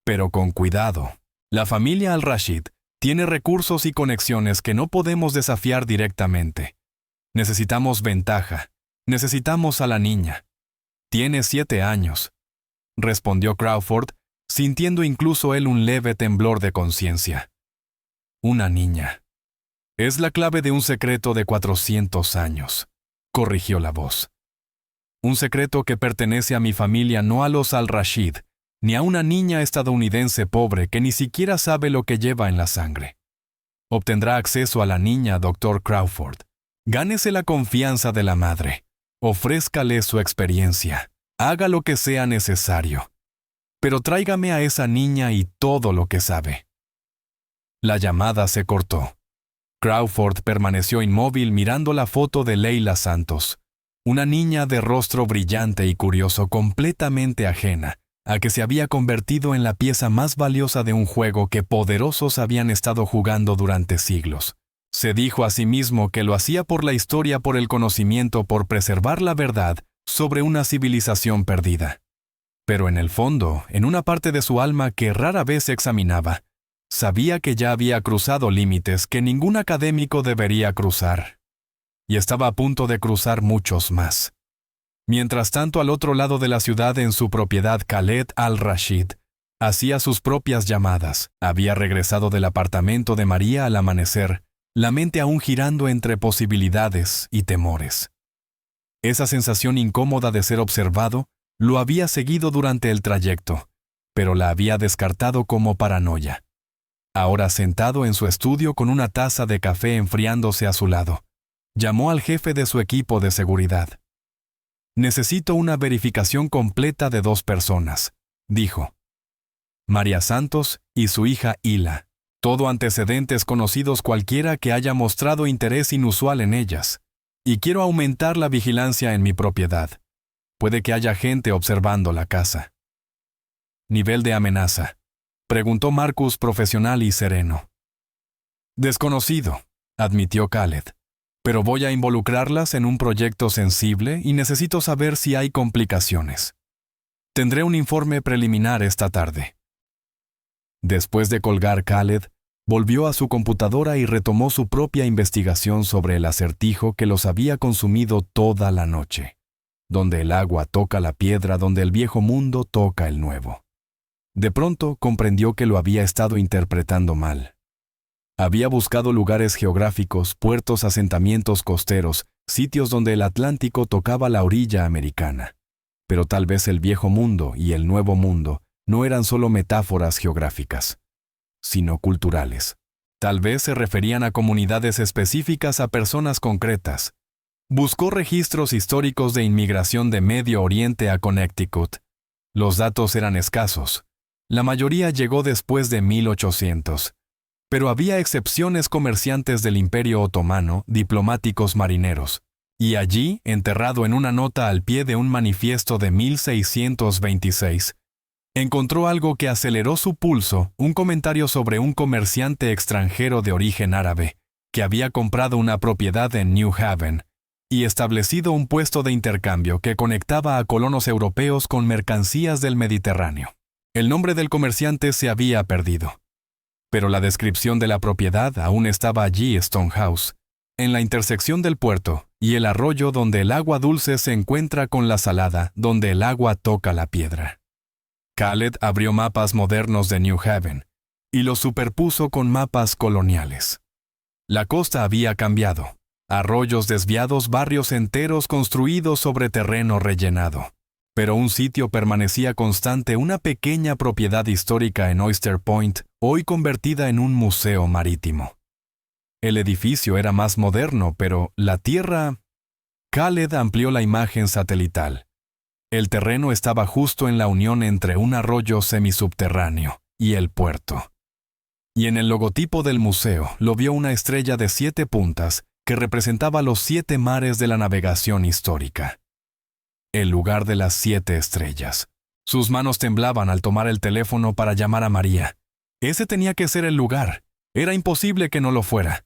Pero con cuidado. La familia Al-Rashid tiene recursos y conexiones que no podemos desafiar directamente. Necesitamos ventaja. Necesitamos a la niña. Tiene 7 años, respondió Crawford, sintiendo incluso él un leve temblor de conciencia. Una niña. Es la clave de un secreto de 400 años, corrigió la voz. Un secreto que pertenece a mi familia, no a los Al-Rashid, ni a una niña estadounidense pobre que ni siquiera sabe lo que lleva en la sangre. Obtendrá acceso a la niña, Dr. Crawford. Gánese la confianza de la madre. Ofrézcale su experiencia. Haga lo que sea necesario. Pero tráigame a esa niña y todo lo que sabe. La llamada se cortó. Crawford permaneció inmóvil mirando la foto de Leila Santos, una niña de rostro brillante y curioso, completamente ajena a que se había convertido en la pieza más valiosa de un juego que poderosos habían estado jugando durante siglos. Se dijo a sí mismo que lo hacía por la historia, por el conocimiento, por preservar la verdad sobre una civilización perdida. Pero en el fondo, en una parte de su alma que rara vez examinaba, sabía que ya había cruzado límites que ningún académico debería cruzar. Y estaba a punto de cruzar muchos más. Mientras tanto, al otro lado de la ciudad, en su propiedad, Khaled Al-Rashid hacía sus propias llamadas. Había regresado del apartamento de María al amanecer, la mente aún girando entre posibilidades y temores. Esa sensación incómoda de ser observado lo había seguido durante el trayecto, pero la había descartado como paranoia. Ahora, sentado en su estudio con una taza de café enfriándose a su lado, llamó al jefe de su equipo de seguridad. «Necesito una verificación completa de 2 personas», dijo. María Santos y su hija Hila. Todo antecedentes conocidos cualquiera que haya mostrado interés inusual en ellas. Y quiero aumentar la vigilancia en mi propiedad. Puede que haya gente observando la casa. «¿Nivel de amenaza?», preguntó Marcus, profesional y sereno. «Desconocido», admitió Khaled. «Pero voy a involucrarlas en un proyecto sensible y necesito saber si hay complicaciones». Tendré un informe preliminar esta tarde. Después de colgar Khaled, volvió a su computadora y retomó su propia investigación sobre el acertijo que los había consumido toda la noche, donde el agua toca la piedra, donde el viejo mundo toca el nuevo. De pronto comprendió que lo había estado interpretando mal. Había buscado lugares geográficos, puertos, asentamientos costeros, sitios donde el Atlántico tocaba la orilla americana. Pero tal vez el viejo mundo y el nuevo mundo no eran solo metáforas geográficas, sino culturales. Tal vez se referían a comunidades específicas, a personas concretas. Buscó registros históricos de inmigración de Medio Oriente a Connecticut. Los datos eran escasos. La mayoría llegó después de 1800. Pero había excepciones: comerciantes del Imperio Otomano, diplomáticos, marineros. Y allí, enterrado en una nota al pie de un manifiesto de 1626, encontró algo que aceleró su pulso: un comentario sobre un comerciante extranjero de origen árabe, que había comprado una propiedad en New Haven y establecido un puesto de intercambio que conectaba a colonos europeos con mercancías del Mediterráneo. El nombre del comerciante se había perdido, pero la descripción de la propiedad aún estaba allí: Stonehouse, en la intersección del puerto y el arroyo donde el agua dulce se encuentra con la salada, donde el agua toca la piedra. Khaled abrió mapas modernos de New Haven y los superpuso con mapas coloniales. La costa había cambiado: arroyos desviados, barrios enteros construidos sobre terreno rellenado. Pero un sitio permanecía constante: una pequeña propiedad histórica en Oyster Point, hoy convertida en un museo marítimo. El edificio era más moderno, pero la tierra... Khaled amplió la imagen satelital. El terreno estaba justo en la unión entre un arroyo semisubterráneo y el puerto. Y en el logotipo del museo lo vio una estrella de 7 puntas que representaba los 7 mares de la navegación histórica. El lugar de las 7 estrellas. Sus manos temblaban al tomar el teléfono para llamar a María. Ese tenía que ser el lugar. Era imposible que no lo fuera.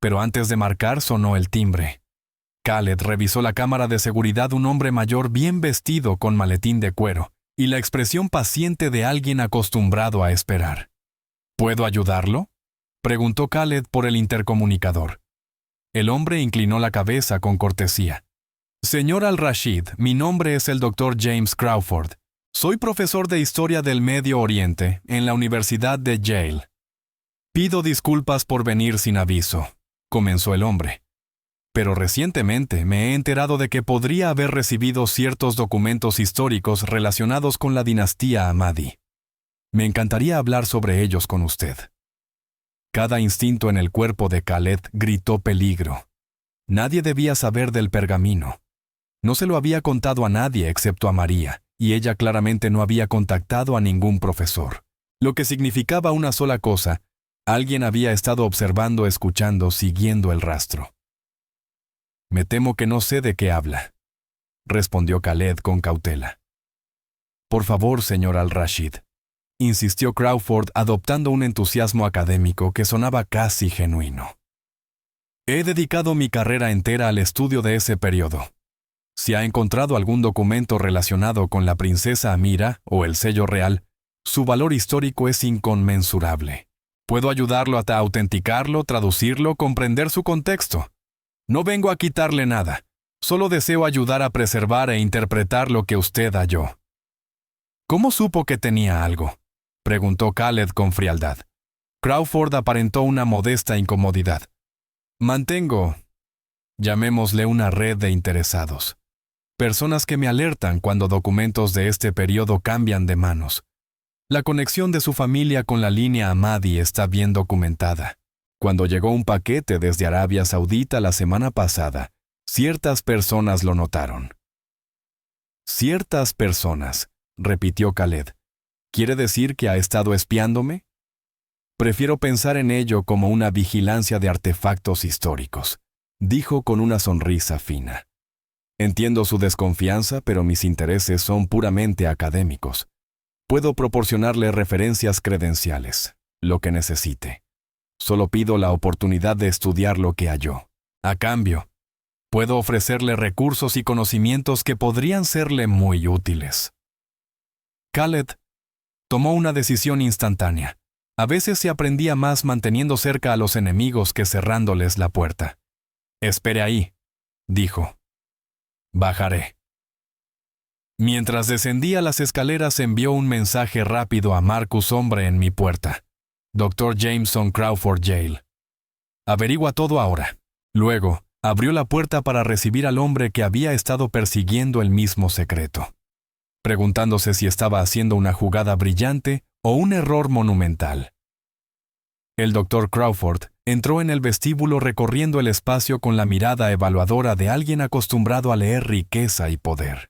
Pero antes de marcar sonó el timbre. Khaled revisó la cámara de seguridad: un hombre mayor bien vestido con maletín de cuero y la expresión paciente de alguien acostumbrado a esperar. ¿Puedo ayudarlo?, preguntó Khaled por el intercomunicador. El hombre inclinó la cabeza con cortesía. Señor Al-Rashid, mi nombre es el Dr. James Crawford. Soy profesor de Historia del Medio Oriente en la Universidad de Yale. Pido disculpas por venir sin aviso, comenzó el hombre. Pero recientemente me he enterado de que podría haber recibido ciertos documentos históricos relacionados con la dinastía Ahmadi. Me encantaría hablar sobre ellos con usted. Cada instinto en el cuerpo de Khaled gritó peligro. Nadie debía saber del pergamino. No se lo había contado a nadie excepto a María, y ella claramente no había contactado a ningún profesor. Lo que significaba una sola cosa: alguien había estado observando, escuchando, siguiendo el rastro. Me temo que no sé de qué habla, respondió Khaled con cautela. Por favor, señor Al-Rashid, insistió Crawford, adoptando un entusiasmo académico que sonaba casi genuino. He dedicado mi carrera entera al estudio de ese periodo. Si ha encontrado algún documento relacionado con la princesa Amira o el sello real, su valor histórico es inconmensurable. Puedo ayudarlo a autenticarlo, traducirlo, comprender su contexto. No vengo a quitarle nada. Solo deseo ayudar a preservar e interpretar lo que usted halló. ¿Cómo supo que tenía algo?, preguntó Khaled con frialdad. Crawford aparentó una modesta incomodidad. Mantengo, llamémosle, una red de interesados. Personas que me alertan cuando documentos de este periodo cambian de manos. La conexión de su familia con la línea Ahmadi está bien documentada. Cuando llegó un paquete desde Arabia Saudita la semana pasada, ciertas personas lo notaron. Ciertas personas, repitió Khaled. ¿Quiere decir que ha estado espiándome? Prefiero pensar en ello como una vigilancia de artefactos históricos, dijo con una sonrisa fina. Entiendo su desconfianza, pero mis intereses son puramente académicos. Puedo proporcionarle referencias credenciales, lo que necesite. Solo pido la oportunidad de estudiar lo que halló. A cambio, puedo ofrecerle recursos y conocimientos que podrían serle muy útiles. Khaled tomó una decisión instantánea. A veces se aprendía más manteniendo cerca a los enemigos que cerrándoles la puerta. «Espere ahí», dijo. «Bajaré». Mientras descendía las escaleras envió un mensaje rápido a Marcus, hombre en mi puerta. Dr. Jameson Crawford Yale. Averigua todo ahora. Luego, abrió la puerta para recibir al hombre que había estado persiguiendo el mismo secreto, preguntándose si estaba haciendo una jugada brillante o un error monumental. El Dr. Crawford entró en el vestíbulo recorriendo el espacio con la mirada evaluadora de alguien acostumbrado a leer riqueza y poder.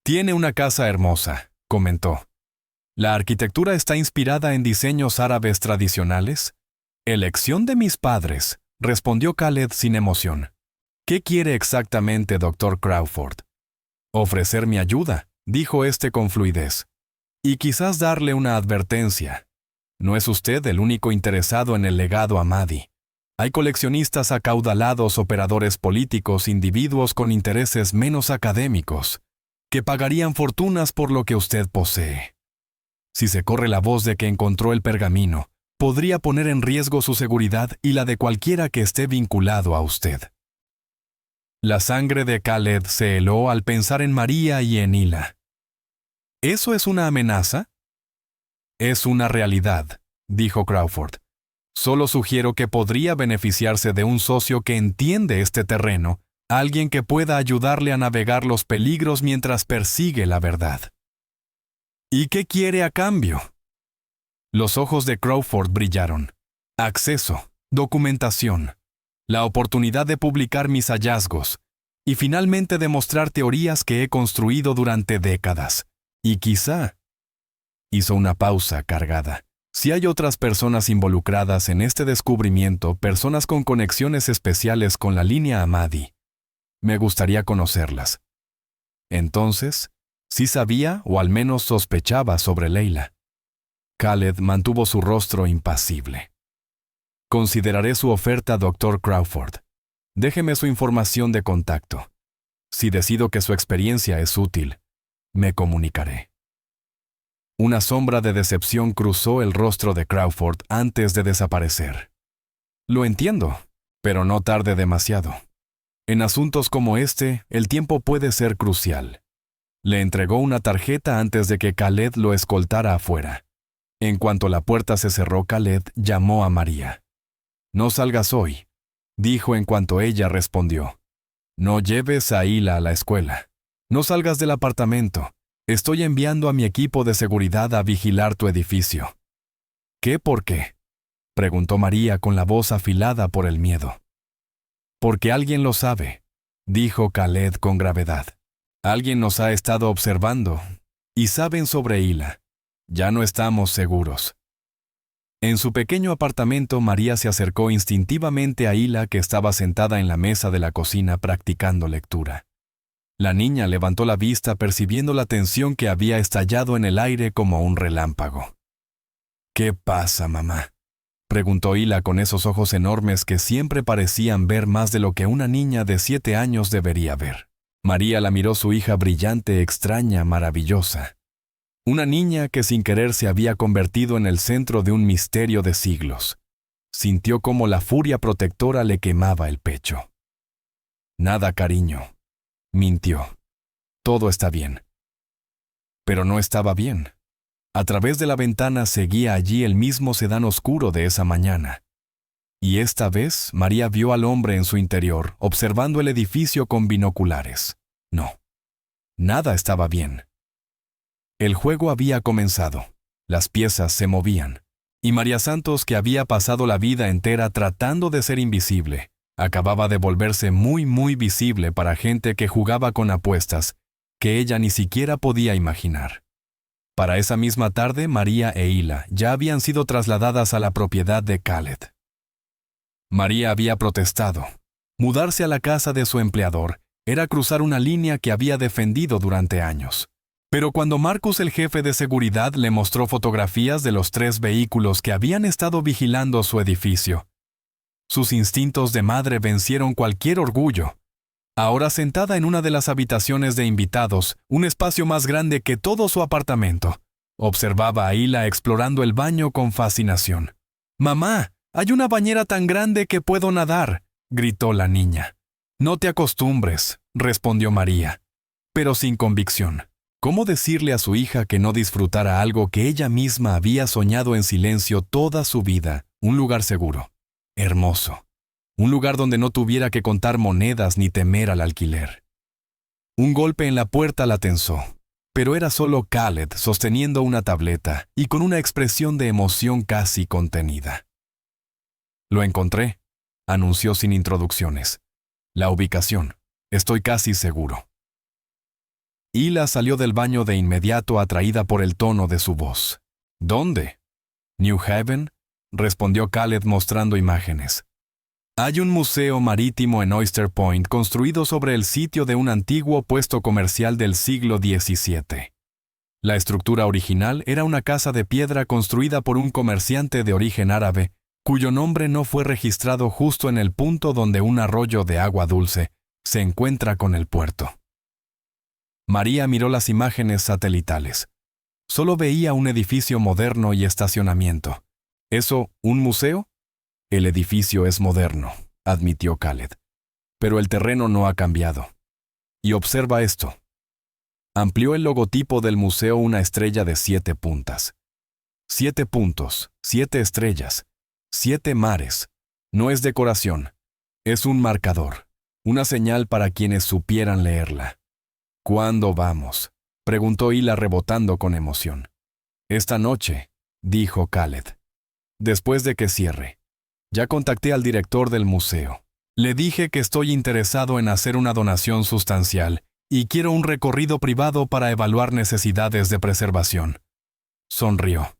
«Tiene una casa hermosa», comentó. «La arquitectura está inspirada en diseños árabes tradicionales». «Elección de mis padres», respondió Khaled sin emoción. «¿Qué quiere exactamente, Dr. Crawford?» «Ofrecer mi ayuda», dijo este con fluidez. «Y quizás darle una advertencia. No es usted el único interesado en el legado Ahmadi. Hay coleccionistas acaudalados, operadores políticos, individuos con intereses menos académicos, que pagarían fortunas por lo que usted posee. Si se corre la voz de que encontró el pergamino, podría poner en riesgo su seguridad y la de cualquiera que esté vinculado a usted». La sangre de Khaled se heló al pensar en María y en Hila. ¿Eso es una amenaza? «Es una realidad», dijo Crawford. «Solo sugiero que podría beneficiarse de un socio que entiende este terreno, alguien que pueda ayudarle a navegar los peligros mientras persigue la verdad». «¿Y qué quiere a cambio?» Los ojos de Crawford brillaron. «Acceso, documentación, la oportunidad de publicar mis hallazgos y finalmente demostrar teorías que he construido durante décadas. Y quizá…» Hizo una pausa cargada. «Si hay otras personas involucradas en este descubrimiento, personas con conexiones especiales con la línea Ahmadi, me gustaría conocerlas». Entonces, sí sabía o al menos sospechaba sobre Leila. Khaled mantuvo su rostro impasible. «Consideraré su oferta, Dr. Crawford. Déjeme su información de contacto. Si decido que su experiencia es útil, me comunicaré». Una sombra de decepción cruzó el rostro de Crawford antes de desaparecer. «Lo entiendo, pero no tarde demasiado. En asuntos como este, el tiempo puede ser crucial». Le entregó una tarjeta antes de que Khaled lo escoltara afuera. En cuanto la puerta se cerró, Khaled llamó a María. «No salgas hoy», dijo en cuanto ella respondió. «No lleves a Hila a la escuela. No salgas del apartamento. Estoy enviando a mi equipo de seguridad a vigilar tu edificio». «¿Qué por qué?», preguntó María con la voz afilada por el miedo. «Porque alguien lo sabe», dijo Khaled con gravedad. «Alguien nos ha estado observando y saben sobre Hila. Ya no estamos seguros». En su pequeño apartamento, María se acercó instintivamente a Hila, que estaba sentada en la mesa de la cocina practicando lectura. La niña levantó la vista percibiendo la tensión que había estallado en el aire como un relámpago. «¿Qué pasa, mamá?», preguntó Hila con esos ojos enormes que siempre parecían ver más de lo que una niña de 7 años debería ver. María la miró, su hija brillante, extraña, maravillosa. Una niña que sin querer se había convertido en el centro de un misterio de siglos. Sintió cómo la furia protectora le quemaba el pecho. «Nada, cariño», mintió. «Todo está bien». Pero no estaba bien. A través de la ventana seguía allí el mismo sedán oscuro de esa mañana. Y esta vez María vio al hombre en su interior, observando el edificio con binoculares. No. Nada estaba bien. El juego había comenzado. Las piezas se movían. Y María Santos, que había pasado la vida entera tratando de ser invisible, acababa de volverse muy, muy visible para gente que jugaba con apuestas que ella ni siquiera podía imaginar. Para esa misma tarde, María e Hila ya habían sido trasladadas a la propiedad de Khaled. María había protestado. Mudarse a la casa de su empleador era cruzar una línea que había defendido durante años. Pero cuando Marcus, el jefe de seguridad, le mostró fotografías de los 3 vehículos que habían estado vigilando su edificio, sus instintos de madre vencieron cualquier orgullo ahora sentada en una de las habitaciones de invitados, un espacio más grande que todo su apartamento. Observaba a Hila explorando el baño con fascinación. «Mamá, hay una bañera tan grande que puedo nadar», gritó la niña. «No te acostumbres», respondió María, pero sin convicción. ¿Cómo decirle a su hija que no disfrutara algo que ella misma había soñado en silencio toda su vida? Un lugar seguro, hermoso. Un lugar donde no tuviera que contar monedas ni temer al alquiler. Un golpe en la puerta la tensó, pero era solo Khaled sosteniendo una tableta y con una expresión de emoción casi contenida. «Lo encontré», anunció sin introducciones. «La ubicación. Estoy casi seguro». Hila salió del baño de inmediato atraída por el tono de su voz. «¿Dónde?» «New Haven», respondió Khaled mostrando imágenes. «Hay un museo marítimo en Oyster Point construido sobre el sitio de un antiguo puesto comercial del siglo XVII. La estructura original era una casa de piedra construida por un comerciante de origen árabe, cuyo nombre no fue registrado justo en el punto donde un arroyo de agua dulce se encuentra con el puerto». María miró las imágenes satelitales. Solo veía un edificio moderno y estacionamiento. ¿Eso, un museo? El edificio es moderno, admitió Khaled. Pero el terreno no ha cambiado. Y observa esto. Amplió el logotipo del museo una estrella de 7 puntas. 7 puntos, 7 estrellas, 7 mares. No es decoración. Es un marcador. Una señal para quienes supieran leerla. «¿Cuándo vamos?», preguntó Hila rebotando con emoción. «Esta noche», dijo Khaled. «Después de que cierre. Ya contacté al director del museo. Le dije que estoy interesado en hacer una donación sustancial y quiero un recorrido privado para evaluar necesidades de preservación». Sonrió.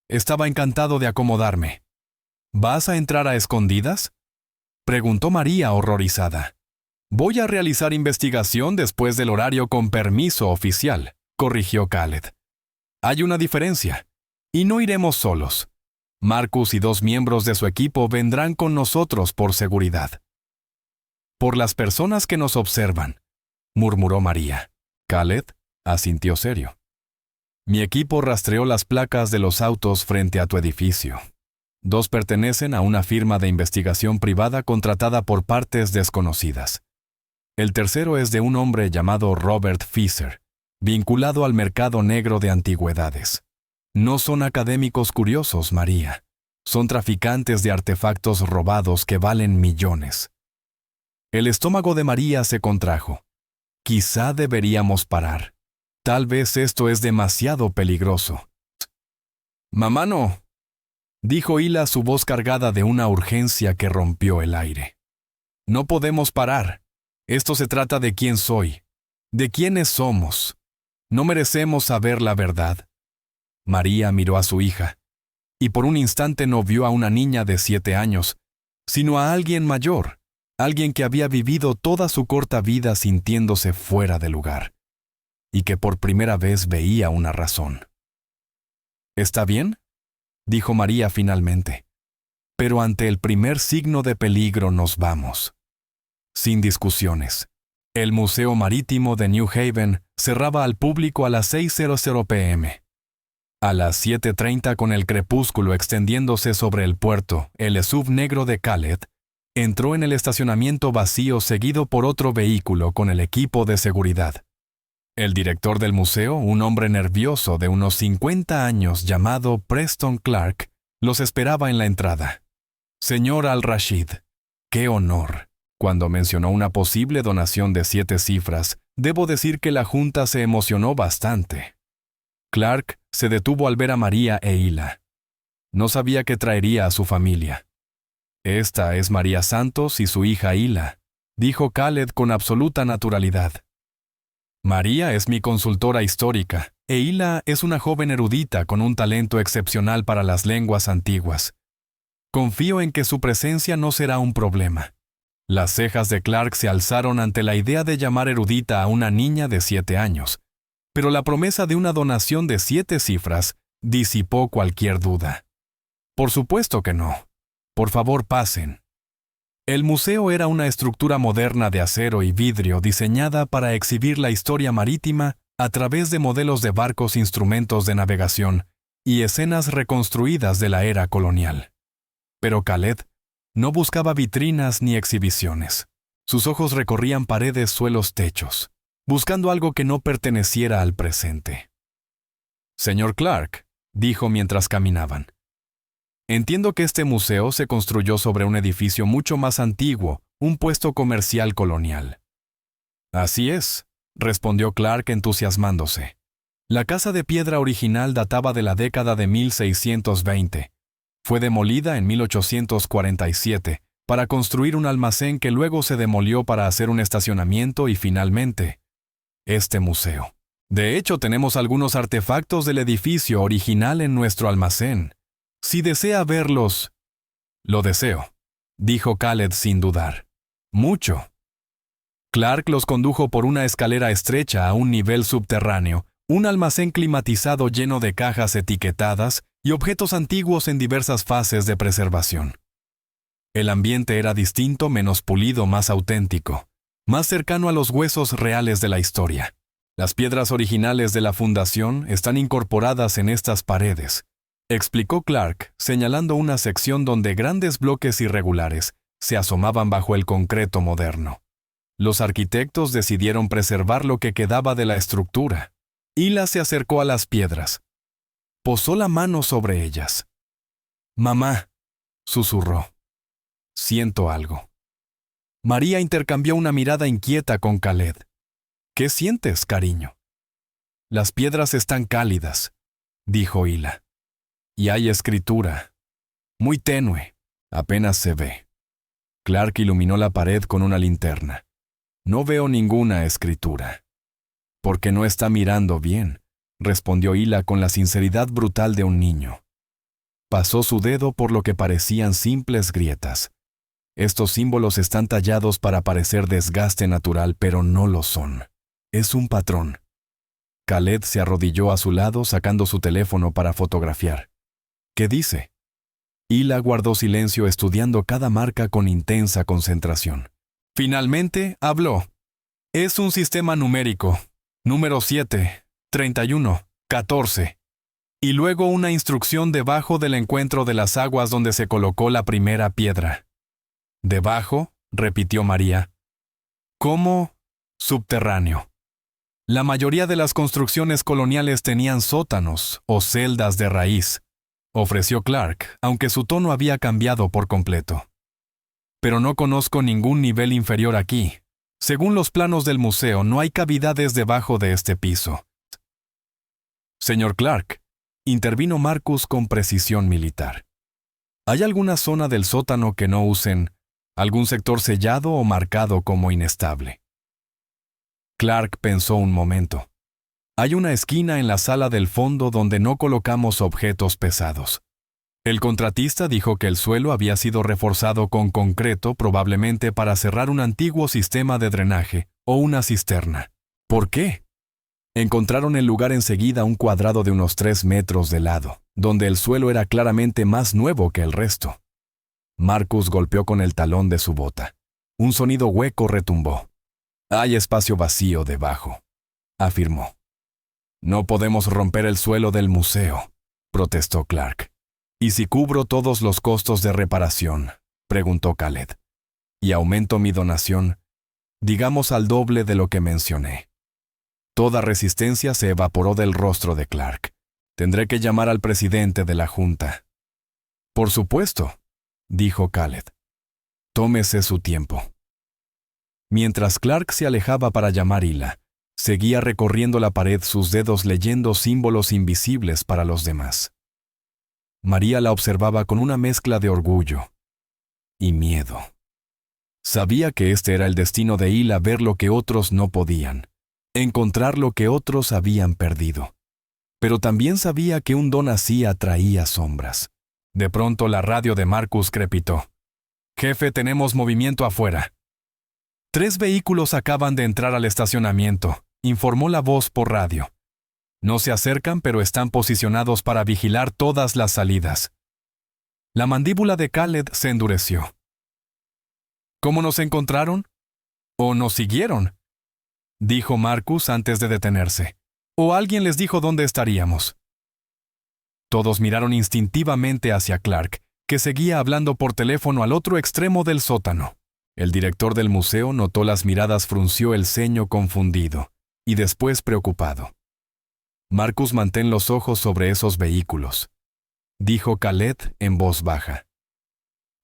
Estaba encantado de acomodarme. «¿Vas a entrar a escondidas?», preguntó María horrorizada. «Voy a realizar investigación después del horario con permiso oficial», corrigió Khaled. «Hay una diferencia. Y no iremos solos. Marcus y 2 miembros de su equipo vendrán con nosotros por seguridad». «Por las personas que nos observan», murmuró María. Khaled asintió serio. «Mi equipo rastreó las placas de los autos frente a tu edificio. 2 pertenecen a una firma de investigación privada contratada por partes desconocidas. El tercero es de un hombre llamado Robert Fisher, vinculado al mercado negro de antigüedades. No son académicos curiosos, María. Son traficantes de artefactos robados que valen millones». El estómago de María se contrajo. «Quizá deberíamos parar. Tal vez esto es demasiado peligroso». «Mamá, no», dijo Hila, su voz cargada de una urgencia que rompió el aire. «No podemos parar. Esto se trata de quién soy, de quiénes somos. No merecemos saber la verdad». María miró a su hija, y por un instante no vio a una niña de 7 años, sino a alguien mayor, alguien que había vivido toda su corta vida sintiéndose fuera de lugar, y que por primera vez veía una razón. «¿Está bien?», dijo María finalmente. «Pero ante el primer signo de peligro nos vamos». Sin discusiones. El Museo Marítimo de New Haven cerraba al público a las 6:00 p.m. A las 7:30, con el crepúsculo extendiéndose sobre el puerto, el SUV negro de Khaled entró en el estacionamiento vacío seguido por otro vehículo con el equipo de seguridad. El director del museo, un hombre nervioso de unos 50 años llamado Preston Clark, los esperaba en la entrada. «Señor Al-Rashid, qué honor». Cuando mencionó una posible donación de 7 cifras, debo decir que la junta se emocionó bastante. Clark se detuvo al ver a María e Hila. No sabía que traería a su familia. «Esta es María Santos y su hija Hila», dijo Khaled con absoluta naturalidad. «María es mi consultora histórica, e Hila es una joven erudita con un talento excepcional para las lenguas antiguas. Confío en que su presencia no será un problema». Las cejas de Clark se alzaron ante la idea de llamar erudita a una niña de 7 años, pero la promesa de una donación de 7 cifras disipó cualquier duda. «Por supuesto que no. Por favor, pasen». El museo era una estructura moderna de acero y vidrio diseñada para exhibir la historia marítima a través de modelos de barcos, instrumentos de navegación y escenas reconstruidas de la era colonial. Pero Khaled no buscaba vitrinas ni exhibiciones. Sus ojos recorrían paredes, suelos, techos, buscando algo que no perteneciera al presente. «Señor Clark», dijo mientras caminaban, «entiendo que este museo se construyó sobre un edificio mucho más antiguo, un puesto comercial colonial». «Así es», respondió Clark entusiasmándose. La casa de piedra original databa de la década de 1620. Fue demolida en 1847 para construir un almacén que luego se demolió para hacer un estacionamiento y finalmente, este museo. De hecho, tenemos algunos artefactos del edificio original en nuestro almacén. Si desea verlos, lo deseo, dijo Khaled sin dudar. Mucho. Clark los condujo por una escalera estrecha a un nivel subterráneo, un almacén climatizado lleno de cajas etiquetadas y objetos antiguos en diversas fases de preservación. El ambiente era distinto, menos pulido, más auténtico, más cercano a los huesos reales de la historia. Las piedras originales de la fundación están incorporadas en estas paredes, explicó Clark, señalando una sección donde grandes bloques irregulares se asomaban bajo el concreto moderno. Los arquitectos decidieron preservar lo que quedaba de la estructura. Hila se acercó a las piedras. Posó la mano sobre ellas. «Mamá», susurró. «Siento algo». María intercambió una mirada inquieta con Khaled. «¿Qué sientes, cariño?» «Las piedras están cálidas», dijo Hila. «Y hay escritura. Muy tenue. Apenas se ve». Clark iluminó la pared con una linterna. «No veo ninguna escritura». «Porque no está mirando bien», respondió Hila con la sinceridad brutal de un niño. Pasó su dedo por lo que parecían simples grietas. Estos símbolos están tallados para parecer desgaste natural, pero no lo son. Es un patrón. Khaled se arrodilló a su lado sacando su teléfono para fotografiar. «¿Qué dice?» Hila guardó silencio estudiando cada marca con intensa concentración. Finalmente habló. «Es un sistema numérico. Número 7, 31, 14. Y luego una instrucción debajo del encuentro de las aguas donde se colocó la primera piedra». «¿Debajo?», repitió María. «¿Cómo?» «Subterráneo». La mayoría de las construcciones coloniales tenían sótanos o celdas de raíz, ofreció Clark, aunque su tono había cambiado por completo. «Pero no conozco ningún nivel inferior aquí. Según los planos del museo, no hay cavidades debajo de este piso». «Señor Clark», intervino Marcus con precisión militar. «¿Hay alguna zona del sótano que no usen, algún sector sellado o marcado como inestable?» Clark pensó un momento. «Hay una esquina en la sala del fondo donde no colocamos objetos pesados». El contratista dijo que el suelo había sido reforzado con concreto, probablemente para cerrar un antiguo sistema de drenaje o una cisterna. ¿Por qué? Encontraron el lugar enseguida, un cuadrado de unos 3 metros de lado, donde el suelo era claramente más nuevo que el resto. Marcus golpeó con el talón de su bota. Un sonido hueco retumbó. «Hay espacio vacío debajo», afirmó. «No podemos romper el suelo del museo», protestó Clark. «¿Y si cubro todos los costos de reparación?», preguntó Khaled. «Y aumento mi donación, digamos al doble de lo que mencioné». Toda resistencia se evaporó del rostro de Clark. «Tendré que llamar al presidente de la junta». «Por supuesto», dijo Khaled. «Tómese su tiempo». Mientras Clark se alejaba para llamar Hila, seguía recorriendo la pared, sus dedos leyendo símbolos invisibles para los demás. María la observaba con una mezcla de orgullo y miedo. Sabía que este era el destino de Hila, ver lo que otros no podían, encontrar lo que otros habían perdido. Pero también sabía que un don así atraía sombras. De pronto la radio de Marcus crepitó. «Jefe, tenemos movimiento afuera». 3 vehículos acaban de entrar al estacionamiento, informó la voz por radio. No se acercan, pero están posicionados para vigilar todas las salidas. La mandíbula de Khaled se endureció. ¿Cómo nos encontraron? ¿O nos siguieron?, dijo Marcus antes de detenerse. ¿O alguien les dijo dónde estaríamos? Todos miraron instintivamente hacia Clark, que seguía hablando por teléfono al otro extremo del sótano. El director del museo notó las miradas, frunció el ceño confundido y después preocupado. Marcus, mantén los ojos sobre esos vehículos, dijo Khaled en voz baja.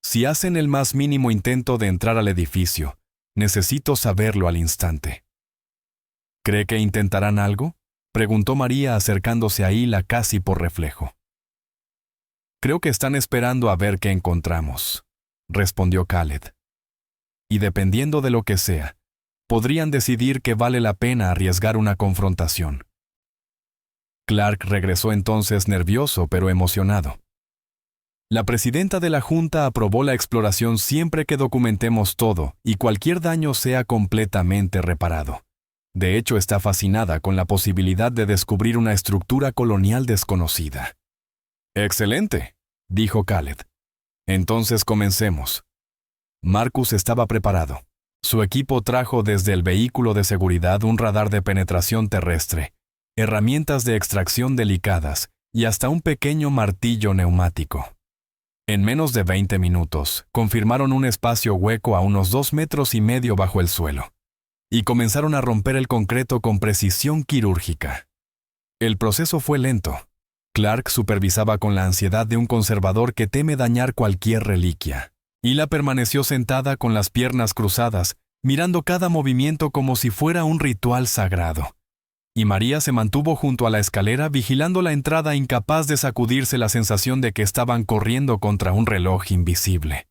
Si hacen el más mínimo intento de entrar al edificio, necesito saberlo al instante. ¿Cree que intentarán algo?, preguntó María acercándose a Hila casi por reflejo. Creo que están esperando a ver qué encontramos, respondió Khaled. Y dependiendo de lo que sea, podrían decidir que vale la pena arriesgar una confrontación. Clark regresó entonces nervioso pero emocionado. La presidenta de la Junta aprobó la exploración siempre que documentemos todo y cualquier daño sea completamente reparado. De hecho, está fascinada con la posibilidad de descubrir una estructura colonial desconocida. «Excelente», dijo Khaled. «Entonces comencemos». Marcus estaba preparado. Su equipo trajo desde el vehículo de seguridad un radar de penetración terrestre, herramientas de extracción delicadas y hasta un pequeño martillo neumático. En menos de 20 minutos, confirmaron un espacio hueco a unos 2,5 metros bajo el suelo, y comenzaron a romper el concreto con precisión quirúrgica. El proceso fue lento. Clark supervisaba con la ansiedad de un conservador que teme dañar cualquier reliquia. Hila permaneció sentada con las piernas cruzadas, mirando cada movimiento como si fuera un ritual sagrado. Y María se mantuvo junto a la escalera vigilando la entrada, incapaz de sacudirse la sensación de que estaban corriendo contra un reloj invisible.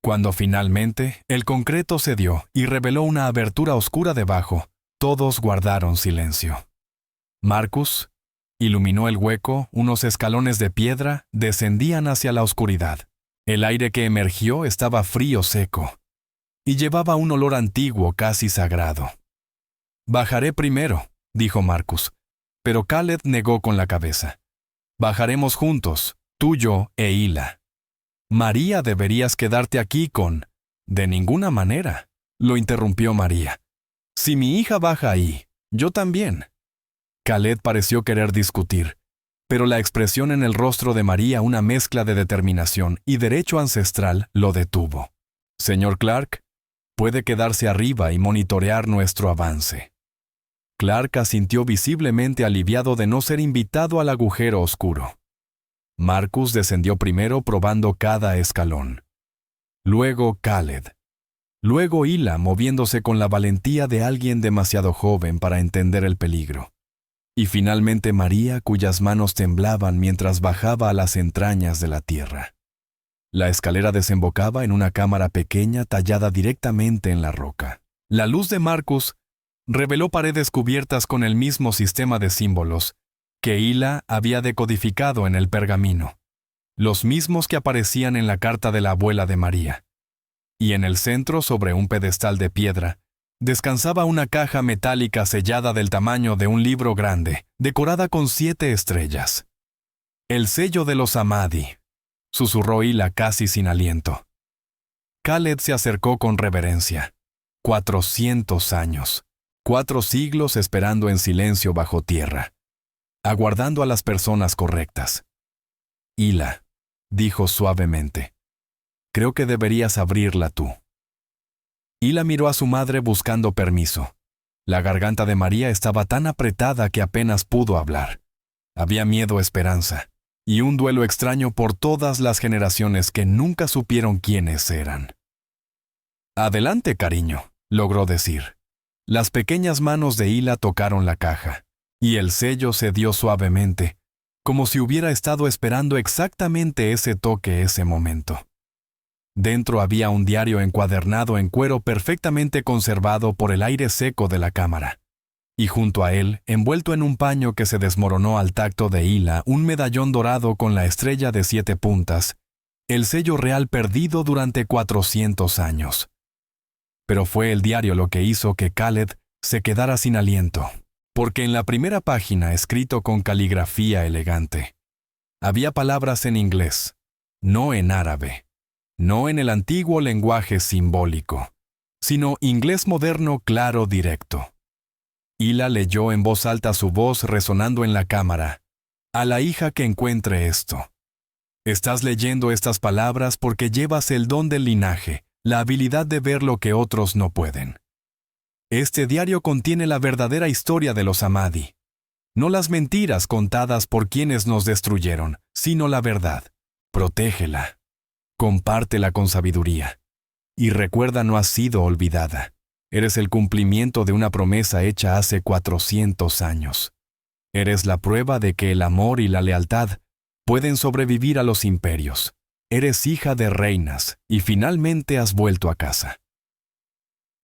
Cuando finalmente el concreto cedió y reveló una abertura oscura debajo, todos guardaron silencio. Marcus iluminó el hueco, unos escalones de piedra descendían hacia la oscuridad. El aire que emergió estaba frío, seco, y llevaba un olor antiguo, casi sagrado. «Bajaré primero», dijo Marcus, pero Khaled negó con la cabeza. «Bajaremos juntos, tú, yo e Hila». «María, deberías quedarte aquí con...» «De ninguna manera», lo interrumpió María. «Si mi hija baja ahí, yo también». Khaled pareció querer discutir, pero la expresión en el rostro de María, una mezcla de determinación y derecho ancestral, lo detuvo. «Señor Clark, puede quedarse arriba y monitorear nuestro avance». Clark asintió, visiblemente aliviado de no ser invitado al agujero oscuro. Marcus descendió primero, probando cada escalón. Luego Khaled. Luego Hila, moviéndose con la valentía de alguien demasiado joven para entender el peligro. Y finalmente María, cuyas manos temblaban mientras bajaba a las entrañas de la tierra. La escalera desembocaba en una cámara pequeña tallada directamente en la roca. La luz de Marcus reveló paredes cubiertas con el mismo sistema de símbolos que Hila había decodificado en el pergamino, los mismos que aparecían en la carta de la abuela de María. Y en el centro, sobre un pedestal de piedra, descansaba una caja metálica sellada del tamaño de un libro grande, decorada con 7 estrellas. «El sello de los Ahmadi», susurró Hila casi sin aliento. Khaled se acercó con reverencia. 400 años. 4 siglos esperando en silencio bajo tierra, aguardando a las personas correctas. «Hila», dijo suavemente, «creo que deberías abrirla tú». Hila miró a su madre buscando permiso. La garganta de María estaba tan apretada que apenas pudo hablar. Había miedo, esperanza, y un duelo extraño por todas las generaciones que nunca supieron quiénes eran. «Adelante, cariño», logró decir. Las pequeñas manos de Hila tocaron la caja, y el sello cedió suavemente, como si hubiera estado esperando exactamente ese toque, ese momento. Dentro había un diario encuadernado en cuero perfectamente conservado por el aire seco de la cámara, y junto a él, envuelto en un paño que se desmoronó al tacto de Hila, un medallón dorado con la estrella de 7 puntas, el sello real perdido durante 400 años. Pero fue el diario lo que hizo que Khaled se quedara sin aliento, porque en la primera página, escrito con caligrafía elegante, había palabras en inglés, no en árabe. no en el antiguo lenguaje simbólico, sino inglés moderno claro directo. Hila leyó en voz alta, su voz resonando en la cámara. A la hija que encuentre esto. Estás leyendo estas palabras porque llevas el don del linaje, la habilidad de ver lo que otros no pueden. Este diario contiene la verdadera historia de los Ahmadi. No las mentiras contadas por quienes nos destruyeron, sino la verdad. Protégela. Compártela con sabiduría. Y recuerda, no has sido olvidada. Eres el cumplimiento de una promesa hecha hace 400 años. Eres la prueba de que el amor y la lealtad pueden sobrevivir a los imperios. Eres hija de reinas y finalmente has vuelto a casa.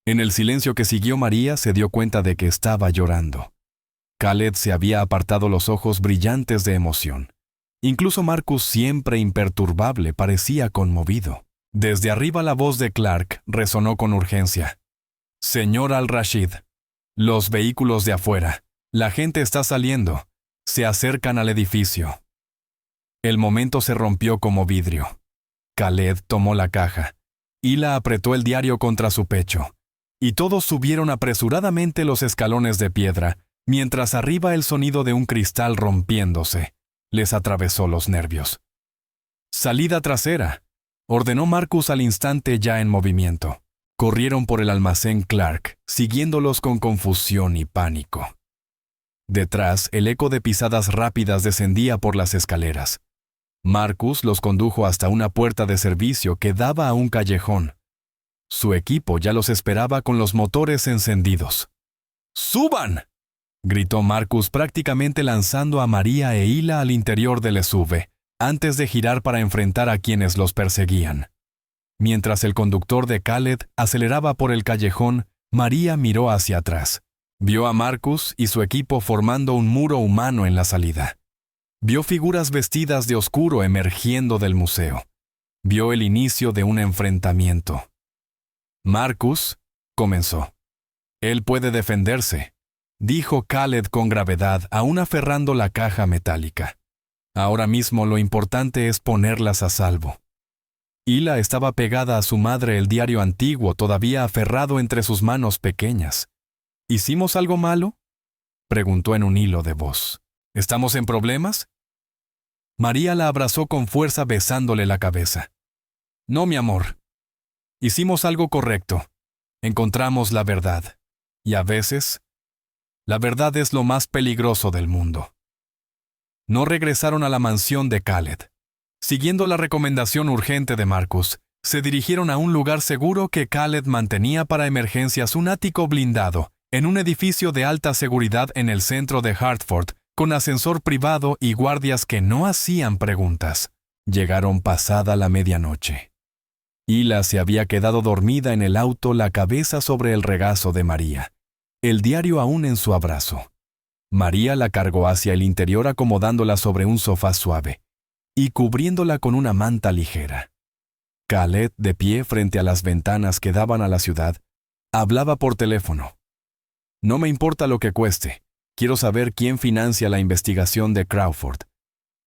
En el silencio que siguió, María se dio cuenta de que estaba llorando. Khaled se había apartado, los ojos brillantes de emoción. Incluso Marcus, siempre imperturbable, parecía conmovido. Desde arriba la voz de Clark resonó con urgencia. Señor Al-Rashid, los vehículos de afuera. La gente está saliendo. Se acercan al edificio. El momento se rompió como vidrio. Khaled tomó la caja. Hila apretó el diario contra su pecho. Y todos subieron apresuradamente los escalones de piedra, mientras arriba el sonido de un cristal rompiéndose les atravesó los nervios. Salida trasera, ordenó Marcus al instante, ya en movimiento. Corrieron por el almacén Clark, siguiéndolos con confusión y pánico. Detrás, el eco de pisadas rápidas descendía por las escaleras. Marcus los condujo hasta una puerta de servicio que daba a un callejón. Su equipo ya los esperaba con los motores encendidos. ¡Suban!, gritó Marcus, prácticamente lanzando a María e Hila al interior del SUV, antes de girar para enfrentar a quienes los perseguían. Mientras el conductor de Khaled aceleraba por el callejón, María miró hacia atrás. Vio a Marcus y su equipo formando un muro humano en la salida. Vio figuras vestidas de oscuro emergiendo del museo. Vio el inicio de un enfrentamiento. Marcus comenzó. Él puede defenderse, dijo Khaled con gravedad, aún aferrando la caja metálica. Ahora mismo lo importante es ponerlas a salvo. Hila estaba pegada a su madre, el diario antiguo todavía aferrado entre sus manos pequeñas. ¿Hicimos algo malo?, preguntó en un hilo de voz. ¿Estamos en problemas? María la abrazó con fuerza, besándole la cabeza. No, mi amor. Hicimos algo correcto. Encontramos la verdad. Y a veces, la verdad es lo más peligroso del mundo. No regresaron a la mansión de Khaled. Siguiendo la recomendación urgente de Marcus, se dirigieron a un lugar seguro que Khaled mantenía para emergencias, un ático blindado, en un edificio de alta seguridad en el centro de Hartford, con ascensor privado y guardias que no hacían preguntas. Llegaron pasada la medianoche. Hila se había quedado dormida en el auto, la cabeza sobre el regazo de María, el diario aún en su abrazo. María la cargó hacia el interior, acomodándola sobre un sofá suave y cubriéndola con una manta ligera. Khaled, de pie frente a las ventanas que daban a la ciudad, hablaba por teléfono. No me importa lo que cueste. Quiero saber quién financia la investigación de Crawford.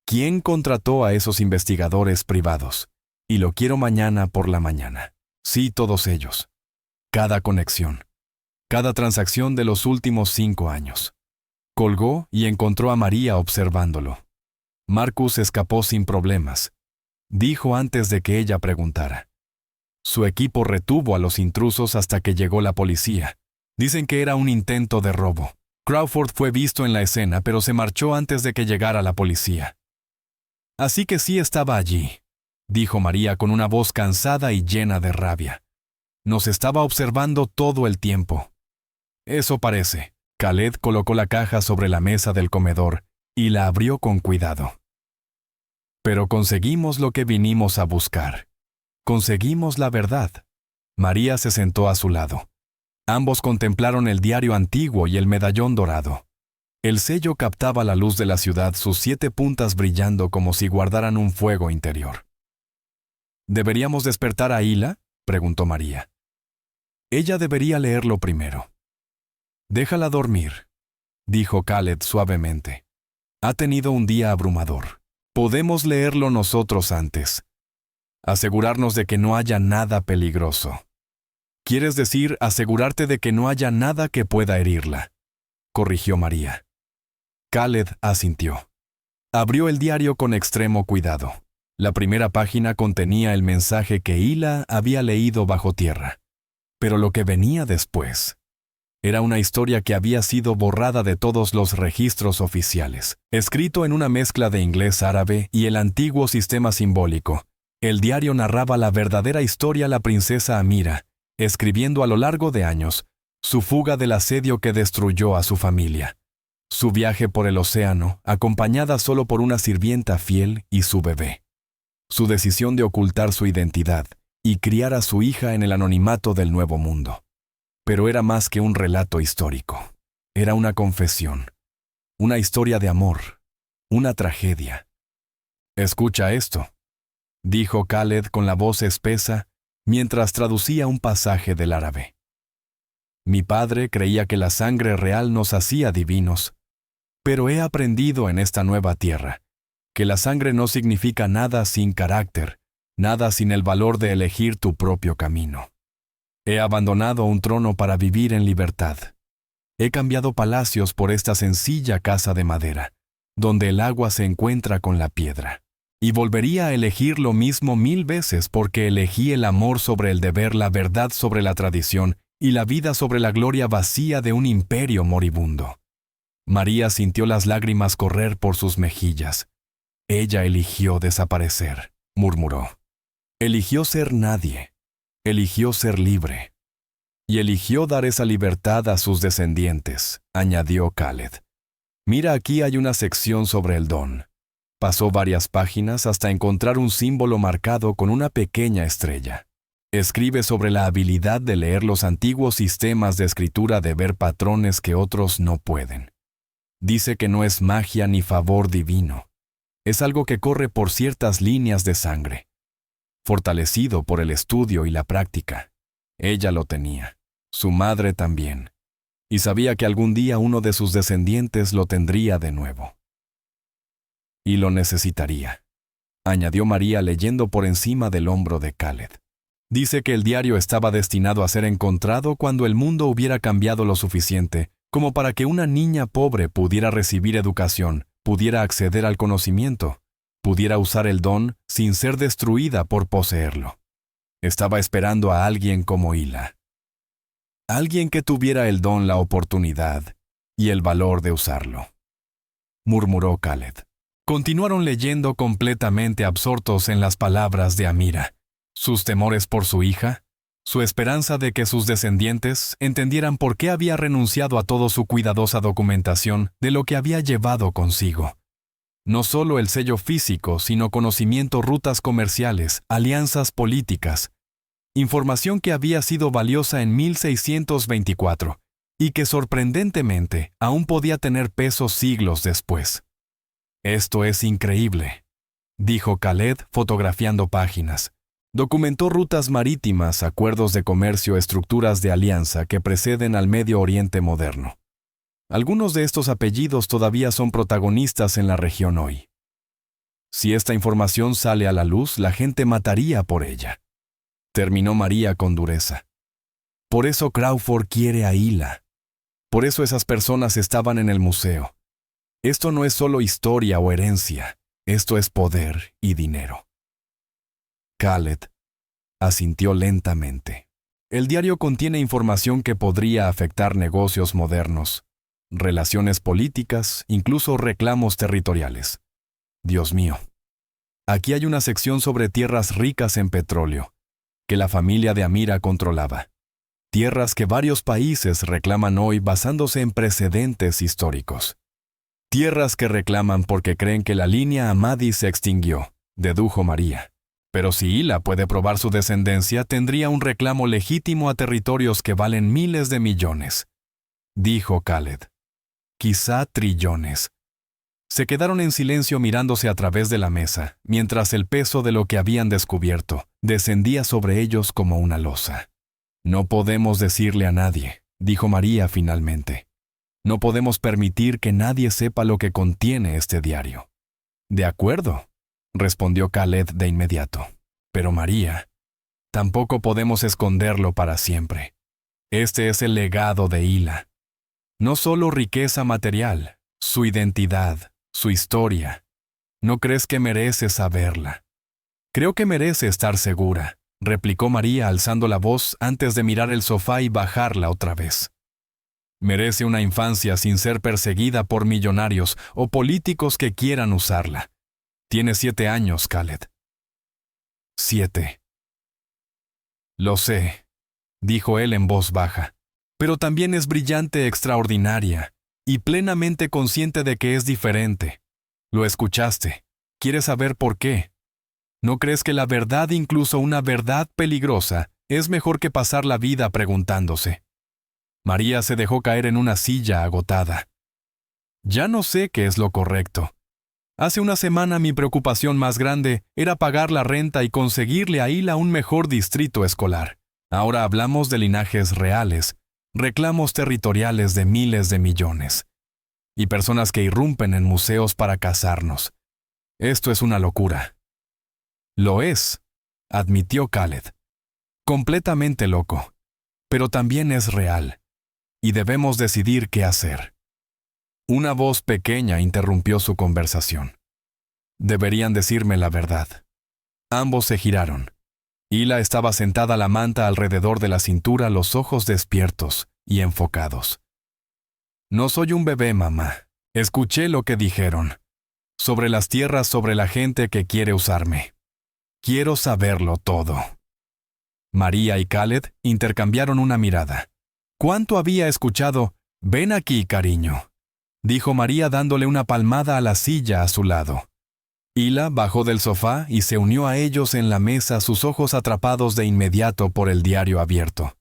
¿Quién contrató a esos investigadores privados? Y lo quiero mañana por la mañana. Sí, todos ellos. Cada conexión. Cada transacción de los últimos 5 años. Colgó y encontró a María observándolo. Marcus escapó sin problemas, dijo antes de que ella preguntara. Su equipo retuvo a los intrusos hasta que llegó la policía. Dicen que era un intento de robo. Crawford fue visto en la escena, pero se marchó antes de que llegara la policía. Así que sí estaba allí, dijo María con una voz cansada y llena de rabia. Nos estaba observando todo el tiempo. Eso parece. Khaled colocó la caja sobre la mesa del comedor y la abrió con cuidado. Pero conseguimos lo que vinimos a buscar. Conseguimos la verdad. María se sentó a su lado. Ambos contemplaron el diario antiguo y el medallón dorado. El sello captaba la luz de la ciudad, sus 7 puntas brillando como si guardaran un fuego interior. ¿Deberíamos despertar a Hila?, preguntó María. Ella debería leerlo primero. Déjala dormir, dijo Khaled suavemente. Ha tenido un día abrumador. Podemos leerlo nosotros antes. Asegurarnos de que no haya nada peligroso. ¿Quieres decir asegurarte de que no haya nada que pueda herirla?, corrigió María. Khaled asintió. Abrió el diario con extremo cuidado. La primera página contenía el mensaje que Hila había leído bajo tierra. Pero lo que venía después era una historia que había sido borrada de todos los registros oficiales. Escrito en una mezcla de inglés-árabe y el antiguo sistema simbólico, el diario narraba la verdadera historia de la princesa Amira, escribiendo a lo largo de años su fuga del asedio que destruyó a su familia, su viaje por el océano, acompañada solo por una sirvienta fiel y su bebé, su decisión de ocultar su identidad y criar a su hija en el anonimato del Nuevo Mundo. Pero era más que un relato histórico. Era una confesión, una historia de amor, una tragedia. «Escucha esto», dijo Khaled con la voz espesa mientras traducía un pasaje del árabe. «Mi padre creía que la sangre real nos hacía divinos, pero he aprendido en esta nueva tierra que la sangre no significa nada sin carácter, nada sin el valor de elegir tu propio camino. He abandonado un trono para vivir en libertad. He cambiado palacios por esta sencilla casa de madera, donde el agua se encuentra con la piedra. Y volvería a elegir lo mismo 1000 veces porque elegí el amor sobre el deber, la verdad sobre la tradición y la vida sobre la gloria vacía de un imperio moribundo». María sintió las lágrimas correr por sus mejillas. «Ella eligió desaparecer», murmuró. «Eligió ser nadie. Eligió ser libre. Y eligió dar esa libertad a sus descendientes», añadió Khaled. «Mira, aquí hay una sección sobre el don». Pasó varias páginas hasta encontrar un símbolo marcado con una pequeña estrella. Escribe sobre la habilidad de leer los antiguos sistemas de escritura, de ver patrones que otros no pueden. Dice que no es magia ni favor divino. Es algo que corre por ciertas líneas de sangre, fortalecido por el estudio y la práctica. Ella lo tenía, su madre también, y sabía que algún día uno de sus descendientes lo tendría de nuevo. Y lo necesitaría, añadió María leyendo por encima del hombro de Khaled. Dice que el diario estaba destinado a ser encontrado cuando el mundo hubiera cambiado lo suficiente como para que una niña pobre pudiera recibir educación, pudiera acceder al conocimiento, pudiera usar el don sin ser destruida por poseerlo. Estaba esperando a alguien como Hila. Alguien que tuviera el don, la oportunidad y el valor de usarlo. Murmuró Khaled. Continuaron leyendo completamente absortos en las palabras de Amira, sus temores por su hija, su esperanza de que sus descendientes entendieran por qué había renunciado a toda su cuidadosa documentación de lo que había llevado consigo. No solo el sello físico, sino conocimiento, rutas comerciales, alianzas políticas, información que había sido valiosa en 1624 y que sorprendentemente aún podía tener peso siglos después. «Esto es increíble», dijo Khaled fotografiando páginas. Documentó rutas marítimas, acuerdos de comercio, estructuras de alianza que preceden al Medio Oriente moderno. Algunos de estos apellidos todavía son protagonistas en la región hoy. Si esta información sale a la luz, la gente mataría por ella. Terminó María con dureza. Por eso Crawford quiere a Hila. Por eso esas personas estaban en el museo. Esto no es solo historia o herencia, esto es poder y dinero. Khaled asintió lentamente. El diario contiene información que podría afectar negocios modernos, relaciones políticas, incluso reclamos territoriales. Dios mío. Aquí hay una sección sobre tierras ricas en petróleo, que la familia de Amira controlaba. Tierras que varios países reclaman hoy basándose en precedentes históricos. Tierras que reclaman porque creen que la línea Ahmadi se extinguió, dedujo María. Pero si Hila puede probar su descendencia, tendría un reclamo legítimo a territorios que valen miles de millones, dijo Khaled. Quizá trillones. Se quedaron en silencio mirándose a través de la mesa, mientras el peso de lo que habían descubierto descendía sobre ellos como una losa. «No podemos decirle a nadie», dijo María finalmente. «No podemos permitir que nadie sepa lo que contiene este diario». «De acuerdo», respondió Khaled de inmediato. Pero María, tampoco podemos esconderlo para siempre. Este es el legado de Hila. No solo riqueza material, su identidad, su historia. ¿No crees que merece saberla? Creo que merece estar segura, replicó María alzando la voz antes de mirar el sofá y bajarla otra vez. Merece una infancia sin ser perseguida por millonarios o políticos que quieran usarla. Tiene 7 años, Khaled. 7. Lo sé, dijo él en voz baja, pero también es brillante, extraordinaria, y plenamente consciente de que es diferente. Lo escuchaste. ¿Quieres saber por qué? ¿No crees que la verdad, incluso una verdad peligrosa, es mejor que pasar la vida preguntándose? María se dejó caer en una silla agotada. Ya no sé qué es lo correcto. Hace una semana mi preocupación más grande era pagar la renta y conseguirle a Hila un mejor distrito escolar. Ahora hablamos de linajes reales, reclamos territoriales de miles de millones, y personas que irrumpen en museos para casarnos. Esto es una locura. Lo es, admitió Khaled. Completamente loco, pero también es real, y debemos decidir qué hacer. Una voz pequeña interrumpió su conversación. Deberían decirme la verdad. Ambos se giraron. Hila estaba sentada la manta alrededor de la cintura, los ojos despiertos y enfocados. No soy un bebé, mamá. Escuché lo que dijeron. Sobre las tierras, sobre la gente que quiere usarme. Quiero saberlo todo. María y Khaled intercambiaron una mirada. ¿Cuánto había escuchado? Ven aquí, cariño, dijo María dándole una palmada a la silla a su lado. Hila bajó del sofá y se unió a ellos en la mesa, sus ojos atrapados de inmediato por el diario abierto.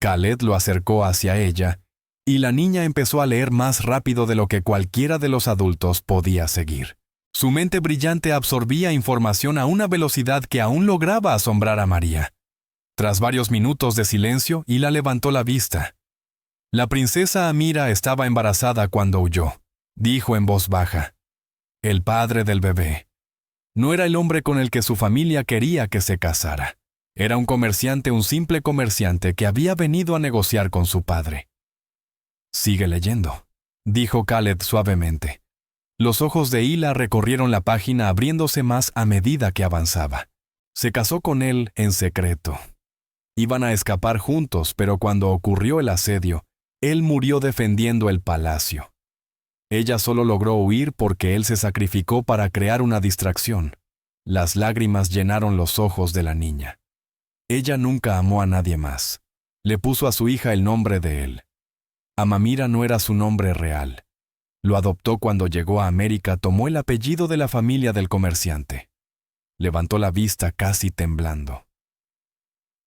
Khaled lo acercó hacia ella, y la niña empezó a leer más rápido de lo que cualquiera de los adultos podía seguir. Su mente brillante absorbía información a una velocidad que aún lograba asombrar a María. Tras varios minutos de silencio, Hila levantó la vista. La princesa Amira estaba embarazada cuando huyó, dijo en voz baja. El padre del bebé. No era el hombre con el que su familia quería que se casara. Era un comerciante, un simple comerciante que había venido a negociar con su padre. Sigue leyendo, dijo Khaled suavemente. Los ojos de Hila recorrieron la página abriéndose más a medida que avanzaba. Se casó con él en secreto. Iban a escapar juntos, pero cuando ocurrió el asedio, él murió defendiendo el palacio. Ella solo logró huir porque él se sacrificó para crear una distracción. Las lágrimas llenaron los ojos de la niña. Ella nunca amó a nadie más. Le puso a su hija el nombre de él. Amamira no era su nombre real. Lo adoptó cuando llegó a América, tomó el apellido de la familia del comerciante. Levantó la vista casi temblando.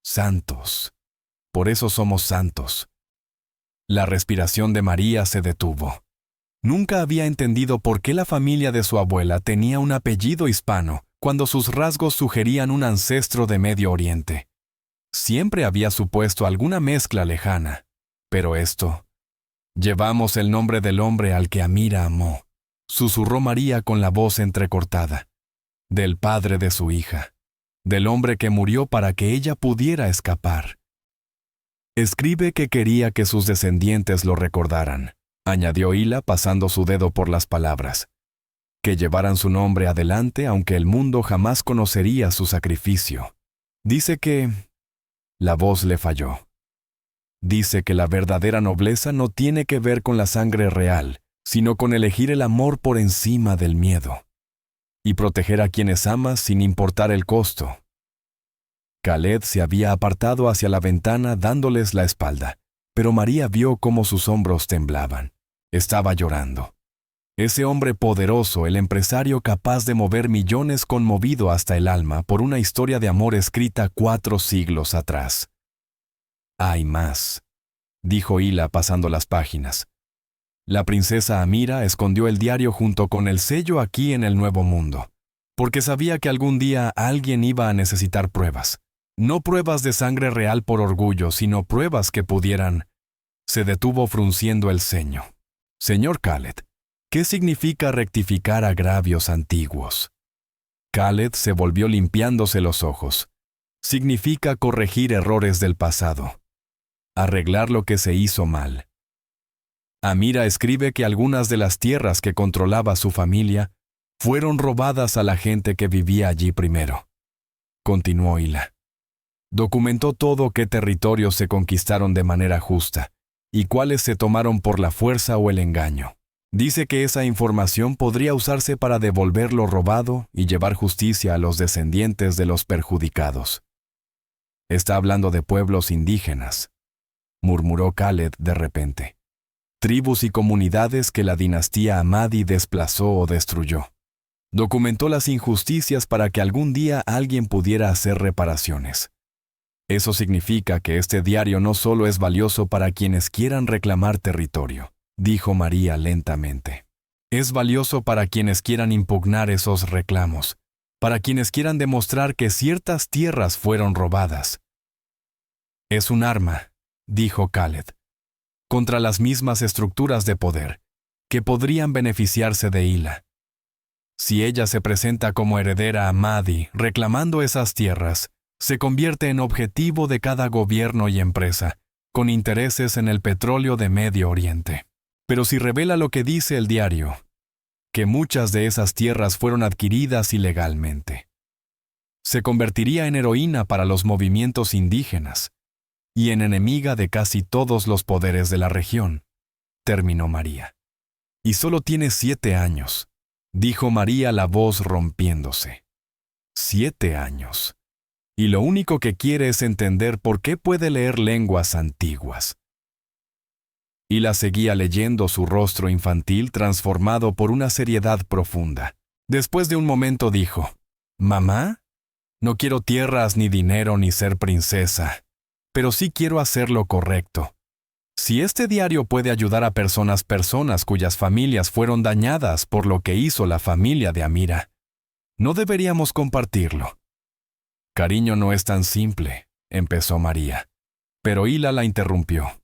Santos. Por eso somos santos. La respiración de María se detuvo. Nunca había entendido por qué la familia de su abuela tenía un apellido hispano, cuando sus rasgos sugerían un ancestro de Medio Oriente. Siempre había supuesto alguna mezcla lejana, pero esto... Llevamos el nombre del hombre al que Amira amó, susurró María con la voz entrecortada. Del padre de su hija, del hombre que murió para que ella pudiera escapar. Escribe que quería que sus descendientes lo recordaran, añadió Hila pasando su dedo por las palabras. Que llevaran su nombre adelante aunque el mundo jamás conocería su sacrificio. Dice que... La voz le falló. Dice que la verdadera nobleza no tiene que ver con la sangre real, sino con elegir el amor por encima del miedo. Y proteger a quienes amas sin importar el costo. Khaled se había apartado hacia la ventana dándoles la espalda, pero María vio cómo sus hombros temblaban. Estaba llorando. Ese hombre poderoso, el empresario capaz de mover millones, conmovido hasta el alma por una historia de amor escrita 4 siglos atrás. Hay más, dijo Hila pasando las páginas. La princesa Amira escondió el diario junto con el sello aquí en el Nuevo Mundo, porque sabía que algún día alguien iba a necesitar pruebas. No pruebas de sangre real por orgullo, sino pruebas que pudieran... Se detuvo frunciendo el ceño. Señor Khaled, ¿qué significa rectificar agravios antiguos? Khaled se volvió limpiándose los ojos. Significa corregir errores del pasado. Arreglar lo que se hizo mal. Amira escribe que algunas de las tierras que controlaba su familia fueron robadas a la gente que vivía allí primero. Continuó Hila. Documentó todo qué territorios se conquistaron de manera justa y cuáles se tomaron por la fuerza o el engaño. Dice que esa información podría usarse para devolver lo robado y llevar justicia a los descendientes de los perjudicados. Está hablando de pueblos indígenas, murmuró Khaled de repente. Tribus y comunidades que la dinastía Ahmadi desplazó o destruyó. Documentó las injusticias para que algún día alguien pudiera hacer reparaciones. Eso significa que este diario no solo es valioso para quienes quieran reclamar territorio, dijo María lentamente. Es valioso para quienes quieran impugnar esos reclamos, para quienes quieran demostrar que ciertas tierras fueron robadas. Es un arma, dijo Khaled, contra las mismas estructuras de poder, que podrían beneficiarse de Hila. Si ella se presenta como heredera Ahmadi reclamando esas tierras, se convierte en objetivo de cada gobierno y empresa, con intereses en el petróleo de Medio Oriente. Pero si revela lo que dice el diario, que muchas de esas tierras fueron adquiridas ilegalmente, se convertiría en heroína para los movimientos indígenas y en enemiga de casi todos los poderes de la región, terminó María. Y solo tiene 7 años, dijo María, la voz rompiéndose. 7 años. Y lo único que quiere es entender por qué puede leer lenguas antiguas. Y la seguía leyendo, su rostro infantil transformado por una seriedad profunda. Después de un momento dijo, «Mamá, no quiero tierras ni dinero ni ser princesa, pero sí quiero hacer lo correcto. Si este diario puede ayudar a personas cuyas familias fueron dañadas por lo que hizo la familia de Amira, ¿no deberíamos compartirlo?» «Cariño, no es tan simple», empezó María, pero Hila la interrumpió.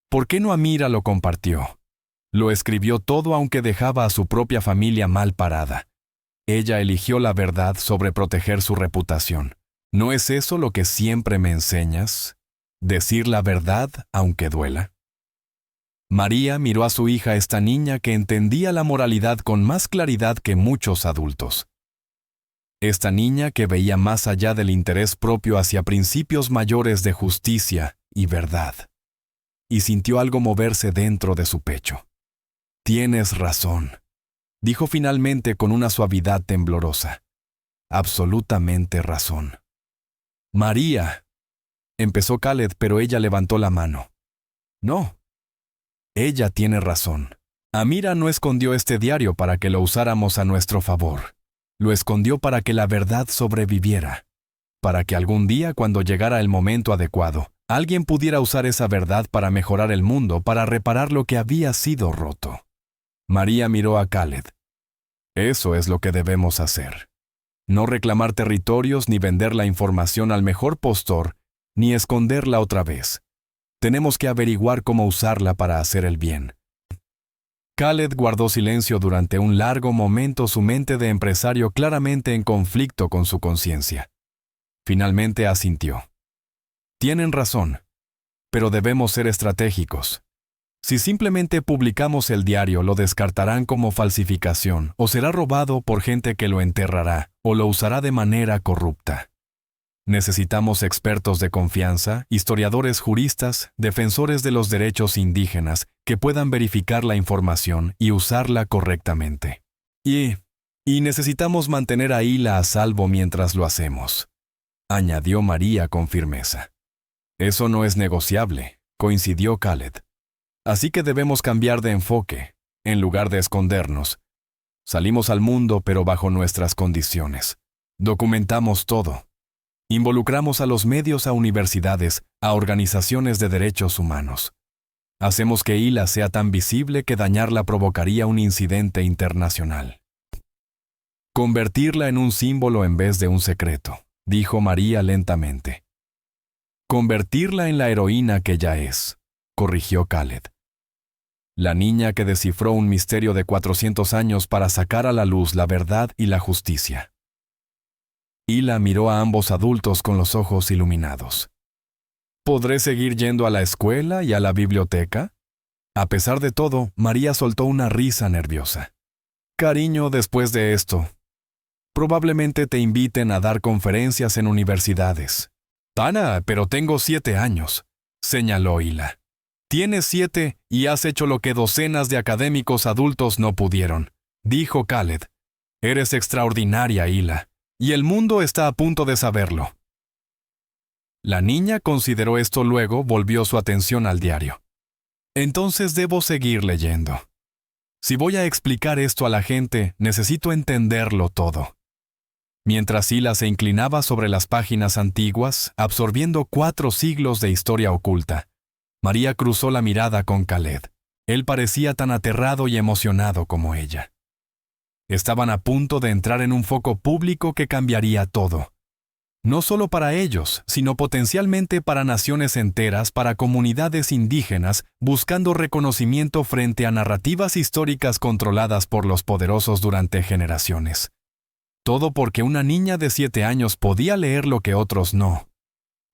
«¿Por qué no Amira lo compartió? Lo escribió todo aunque dejaba a su propia familia mal parada. Ella eligió la verdad sobre proteger su reputación. ¿No es eso lo que siempre me enseñas? ¿Decir la verdad aunque duela?» María miró a su hija, esta niña que entendía la moralidad con más claridad que muchos adultos. Esta niña que veía más allá del interés propio hacia principios mayores de justicia y verdad. Y sintió algo moverse dentro de su pecho. «Tienes razón», dijo finalmente con una suavidad temblorosa. «Absolutamente razón». «María», empezó Khaled, pero ella levantó la mano. «No. Ella tiene razón. Amira no escondió este diario para que lo usáramos a nuestro favor. Lo escondió para que la verdad sobreviviera, para que algún día, cuando llegara el momento adecuado, alguien pudiera usar esa verdad para mejorar el mundo, para reparar lo que había sido roto». María miró a Khaled. «Eso es lo que debemos hacer. No reclamar territorios ni vender la información al mejor postor, ni esconderla otra vez. Tenemos que averiguar cómo usarla para hacer el bien». Khaled guardó silencio durante un largo momento, su mente de empresario claramente en conflicto con su conciencia. Finalmente asintió. «Tienen razón, pero debemos ser estratégicos. Si simplemente publicamos el diario, lo descartarán como falsificación, o será robado por gente que lo enterrará, o lo usará de manera corrupta. Necesitamos expertos de confianza, historiadores, juristas, defensores de los derechos indígenas, que puedan verificar la información y usarla correctamente. Y necesitamos mantener a Hila a salvo mientras lo hacemos», añadió María con firmeza. «Eso no es negociable», coincidió Khaled. «Así que debemos cambiar de enfoque, en lugar de escondernos. Salimos al mundo, pero bajo nuestras condiciones. Documentamos todo. Involucramos a los medios, a universidades, a organizaciones de derechos humanos. Hacemos que Hila sea tan visible que dañarla provocaría un incidente internacional. Convertirla en un símbolo en vez de un secreto», dijo María lentamente. «Convertirla en la heroína que ya es», corrigió Khaled. «La niña que descifró un misterio de 400 años para sacar a la luz la verdad y la justicia». Hila miró a ambos adultos con los ojos iluminados. ¿Podré seguir yendo a la escuela y a la biblioteca? A pesar de todo, María soltó una risa nerviosa. Cariño, después de esto, probablemente te inviten a dar conferencias en universidades. Tana, pero tengo 7 años, señaló Hila. Tienes 7 y has hecho lo que docenas de académicos adultos no pudieron, dijo Khaled. Eres extraordinaria, Hila, y el mundo está a punto de saberlo. La niña consideró esto, luego volvió su atención al diario. Entonces debo seguir leyendo. Si voy a explicar esto a la gente, necesito entenderlo todo. Mientras Hila se inclinaba sobre las páginas antiguas, absorbiendo 4 siglos de historia oculta, María cruzó la mirada con Khaled. Él parecía tan aterrado y emocionado como ella. Estaban a punto de entrar en un foco público que cambiaría todo. No solo para ellos, sino potencialmente para naciones enteras, para comunidades indígenas, buscando reconocimiento frente a narrativas históricas controladas por los poderosos durante generaciones. Todo porque una niña de 7 años podía leer lo que otros no.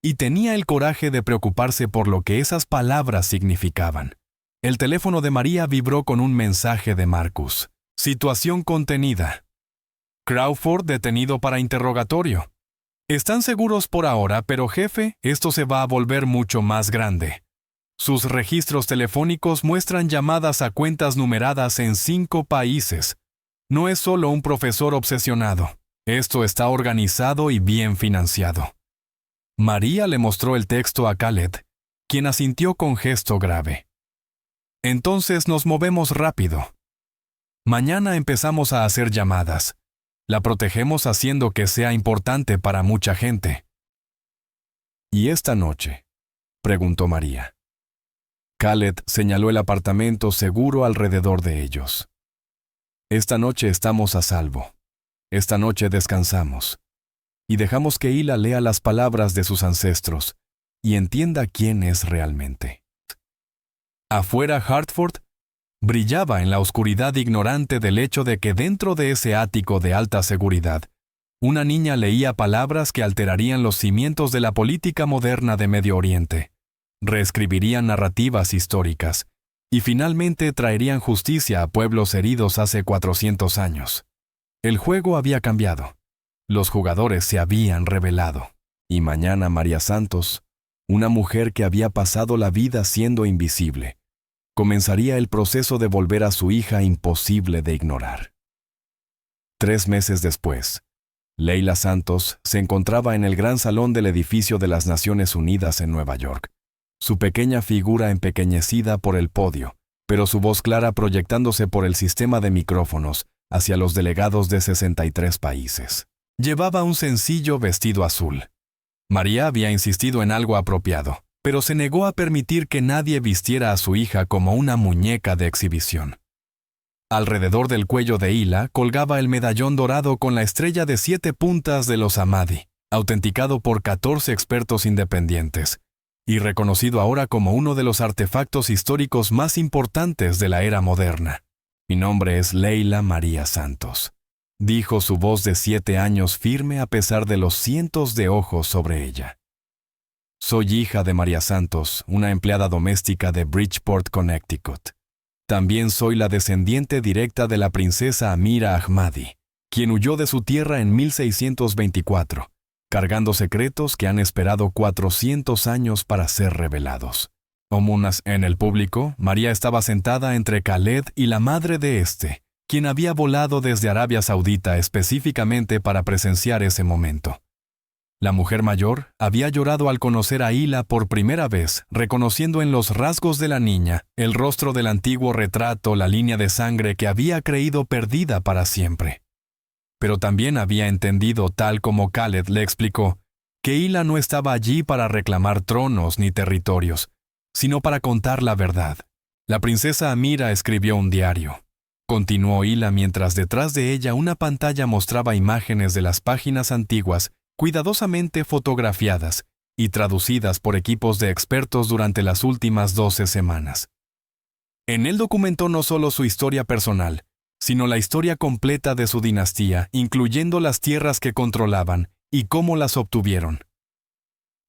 Y tenía el coraje de preocuparse por lo que esas palabras significaban. El teléfono de María vibró con un mensaje de Marcus. Situación contenida. Crawford detenido para interrogatorio. Están seguros por ahora, pero jefe, esto se va a volver mucho más grande. Sus registros telefónicos muestran llamadas a cuentas numeradas en 5 países. No es solo un profesor obsesionado. Esto está organizado y bien financiado. María le mostró el texto a Khaled, quien asintió con gesto grave. Entonces nos movemos rápido. Mañana empezamos a hacer llamadas. La protegemos haciendo que sea importante para mucha gente. ¿Y esta noche?, preguntó María. Khaled señaló el apartamento seguro alrededor de ellos. Esta noche estamos a salvo. Esta noche descansamos. Y dejamos que Hila lea las palabras de sus ancestros y entienda quién es realmente. Afuera, Hartford brillaba en la oscuridad ignorante del hecho de que dentro de ese ático de alta seguridad, una niña leía palabras que alterarían los cimientos de la política moderna de Medio Oriente, reescribirían narrativas históricas y finalmente traerían justicia a pueblos heridos hace 400 años. El juego había cambiado. Los jugadores se habían rebelado. Y mañana María Santos, una mujer que había pasado la vida siendo invisible, comenzaría el proceso de volver a su hija imposible de ignorar. 3 meses después, Leila Santos se encontraba en el gran salón del edificio de las Naciones Unidas en Nueva York, su pequeña figura empequeñecida por el podio, pero su voz clara proyectándose por el sistema de micrófonos hacia los delegados de 63 países. Llevaba un sencillo vestido azul. María había insistido en algo apropiado, pero se negó a permitir que nadie vistiera a su hija como una muñeca de exhibición. Alrededor del cuello de Hila colgaba el medallón dorado con la estrella de 7 puntas de los Ahmadi, autenticado por 14 expertos independientes, y reconocido ahora como uno de los artefactos históricos más importantes de la era moderna. Mi nombre es Leila María Santos, dijo su voz de 7 años firme a pesar de los cientos de ojos sobre ella. Soy hija de María Santos, una empleada doméstica de Bridgeport, Connecticut. También soy la descendiente directa de la princesa Amira Ahmadi, quien huyó de su tierra en 1624, cargando secretos que han esperado 400 años para ser revelados. En el público, María estaba sentada entre Khaled y la madre de este, quien había volado desde Arabia Saudita específicamente para presenciar ese momento. La mujer mayor había llorado al conocer a Hila por primera vez, reconociendo en los rasgos de la niña el rostro del antiguo retrato, la línea de sangre que había creído perdida para siempre. Pero también había entendido, tal como Khaled le explicó, que Hila no estaba allí para reclamar tronos ni territorios, sino para contar la verdad. La princesa Amira escribió un diario. Continuó Hila mientras detrás de ella una pantalla mostraba imágenes de las páginas antiguas cuidadosamente fotografiadas y traducidas por equipos de expertos durante las últimas 12 semanas. En él documentó no solo su historia personal, sino la historia completa de su dinastía, incluyendo las tierras que controlaban y cómo las obtuvieron.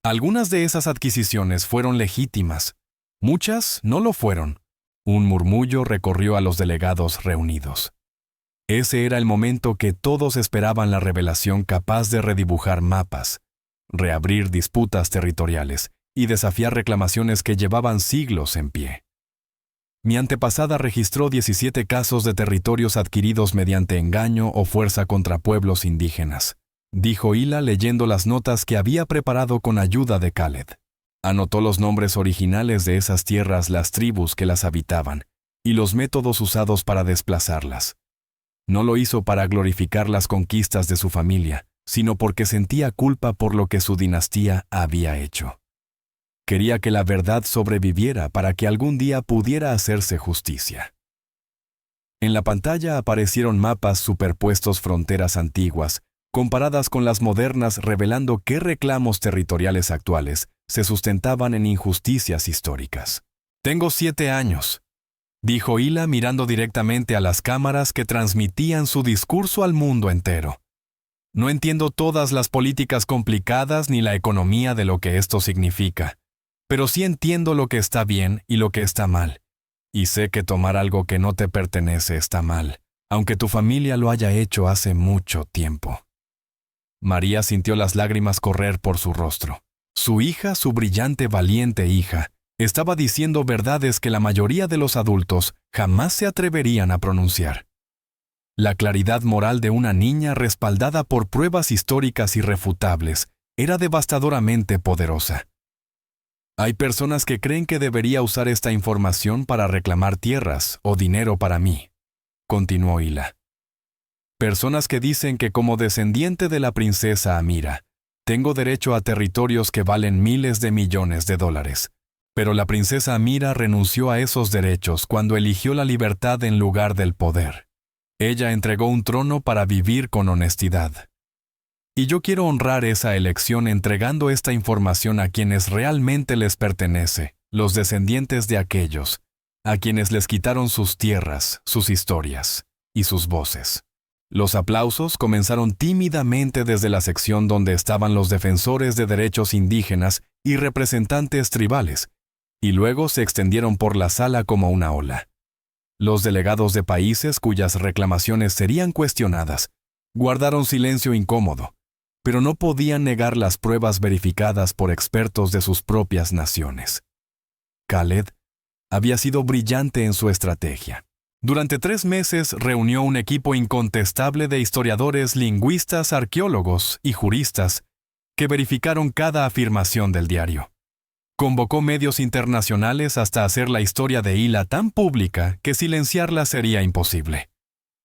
Algunas de esas adquisiciones fueron legítimas, muchas no lo fueron. Un murmullo recorrió a los delegados reunidos. Ese era el momento que todos esperaban, la revelación capaz de redibujar mapas, reabrir disputas territoriales y desafiar reclamaciones que llevaban siglos en pie. Mi antepasada registró 17 casos de territorios adquiridos mediante engaño o fuerza contra pueblos indígenas, dijo Hila leyendo las notas que había preparado con ayuda de Khaled. Anotó los nombres originales de esas tierras, las tribus que las habitaban, y los métodos usados para desplazarlas. No lo hizo para glorificar las conquistas de su familia, sino porque sentía culpa por lo que su dinastía había hecho. Quería que la verdad sobreviviera para que algún día pudiera hacerse justicia. En la pantalla aparecieron mapas superpuestos, fronteras antiguas, comparadas con las modernas, revelando qué reclamos territoriales actuales se sustentaban en injusticias históricas. «Tengo 7 años», dijo Hila mirando directamente a las cámaras que transmitían su discurso al mundo entero. «No entiendo todas las políticas complicadas ni la economía de lo que esto significa, pero sí entiendo lo que está bien y lo que está mal. Y sé que tomar algo que no te pertenece está mal, aunque tu familia lo haya hecho hace mucho tiempo». María sintió las lágrimas correr por su rostro. Su hija, su brillante, valiente hija, estaba diciendo verdades que la mayoría de los adultos jamás se atreverían a pronunciar. La claridad moral de una niña respaldada por pruebas históricas irrefutables era devastadoramente poderosa. «Hay personas que creen que debería usar esta información para reclamar tierras o dinero para mí», continuó Hila. «Personas que dicen que como descendiente de la princesa Amira, tengo derecho a territorios que valen miles de millones de dólares. Pero la princesa Amira renunció a esos derechos cuando eligió la libertad en lugar del poder. Ella entregó un trono para vivir con honestidad. Y yo quiero honrar esa elección entregando esta información a quienes realmente les pertenece, los descendientes de aquellos, a quienes les quitaron sus tierras, sus historias y sus voces». Los aplausos comenzaron tímidamente desde la sección donde estaban los defensores de derechos indígenas y representantes tribales, y luego se extendieron por la sala como una ola. Los delegados de países cuyas reclamaciones serían cuestionadas guardaron silencio incómodo, pero no podían negar las pruebas verificadas por expertos de sus propias naciones. Khaled había sido brillante en su estrategia. Durante 3 meses reunió un equipo incontestable de historiadores, lingüistas, arqueólogos y juristas que verificaron cada afirmación del diario. Convocó medios internacionales hasta hacer la historia de Hila tan pública que silenciarla sería imposible.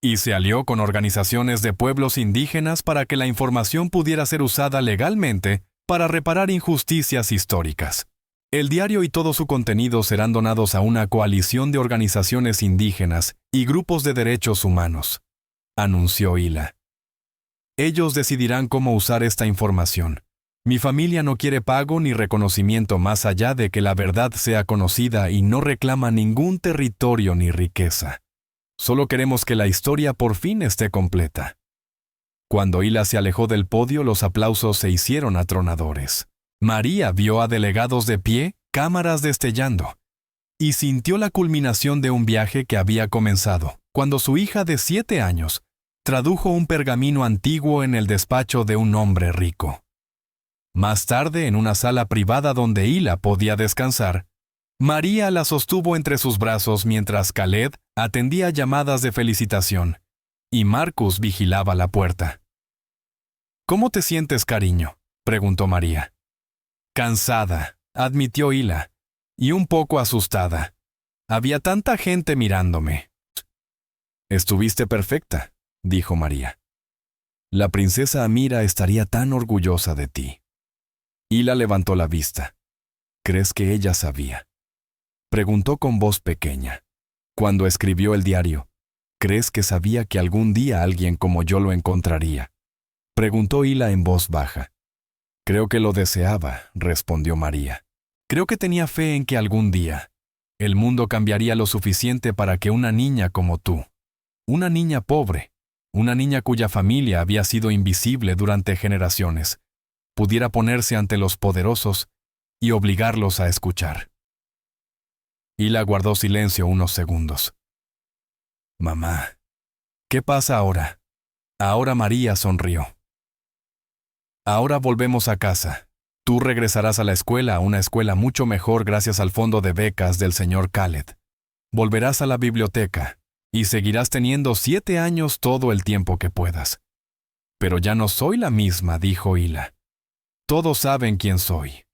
Y se alió con organizaciones de pueblos indígenas para que la información pudiera ser usada legalmente para reparar injusticias históricas. El diario y todo su contenido serán donados a una coalición de organizaciones indígenas y grupos de derechos humanos, anunció Hila. Ellos decidirán cómo usar esta información. Mi familia no quiere pago ni reconocimiento más allá de que la verdad sea conocida y no reclama ningún territorio ni riqueza. Solo queremos que la historia por fin esté completa. Cuando Hila se alejó del podio, los aplausos se hicieron atronadores. María vio a delegados de pie, cámaras destellando, y sintió la culminación de un viaje que había comenzado cuando su hija de 7 años tradujo un pergamino antiguo en el despacho de un hombre rico. Más tarde, en una sala privada donde Hila podía descansar, María la sostuvo entre sus brazos mientras Khaled atendía llamadas de felicitación y Marcus vigilaba la puerta. «¿Cómo te sientes, cariño?», preguntó María. «Cansada», admitió Hila, y un poco asustada. «Había tanta gente mirándome». «Estuviste perfecta», dijo María. «La princesa Amira estaría tan orgullosa de ti». Hila levantó la vista. «¿Crees que ella sabía?», preguntó con voz pequeña. «Cuando escribió el diario, ¿crees que sabía que algún día alguien como yo lo encontraría?», preguntó Hila en voz baja. «Creo que lo deseaba», respondió María. «Creo que tenía fe en que algún día el mundo cambiaría lo suficiente para que una niña como tú, una niña pobre, Una niña cuya familia había sido invisible durante generaciones, pudiera ponerse ante los poderosos y obligarlos a escuchar. Hila guardó silencio unos segundos. «Mamá, ¿qué pasa ahora?» Ahora María sonrió. «Ahora volvemos a casa. Tú regresarás a la escuela, a una escuela mucho mejor gracias al fondo de becas del señor Khaled. Volverás a la biblioteca y seguirás teniendo 7 años todo el tiempo que puedas». «Pero ya no soy la misma», dijo Hila. «Todos saben quién soy».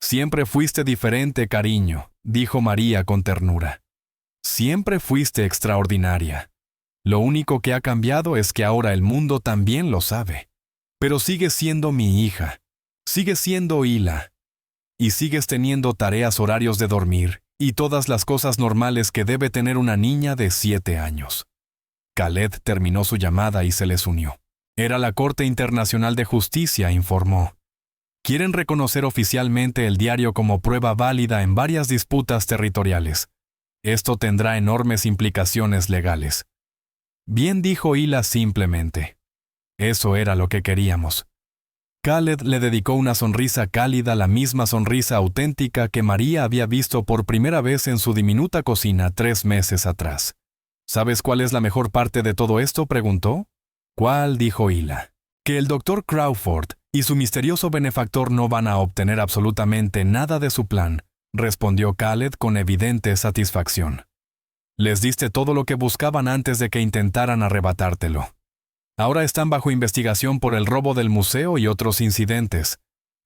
«Siempre fuiste diferente, cariño», dijo María con ternura. «Siempre fuiste extraordinaria. Lo único que ha cambiado es que ahora el mundo también lo sabe. Pero sigues siendo mi hija. Sigues siendo Hila. Y sigues teniendo tareas, horarios de dormir y todas las cosas normales que debe tener una niña de 7 años». Khaled terminó su llamada y se les unió. «Era la Corte Internacional de Justicia», informó. «Quieren reconocer oficialmente el diario como prueba válida en varias disputas territoriales. Esto tendrá enormes implicaciones legales». «Bien», dijo Hila simplemente. Eso era lo que queríamos. Khaled le dedicó una sonrisa cálida, la misma sonrisa auténtica que María había visto por primera vez en su diminuta cocina 3 meses atrás. «¿Sabes cuál es la mejor parte de todo esto?», preguntó. «¿Cuál?», dijo Hila. «Que el Dr. Crawford y su misterioso benefactor no van a obtener absolutamente nada de su plan», respondió Khaled con evidente satisfacción. «Les diste todo lo que buscaban antes de que intentaran arrebatártelo. Ahora están bajo investigación por el robo del museo y otros incidentes.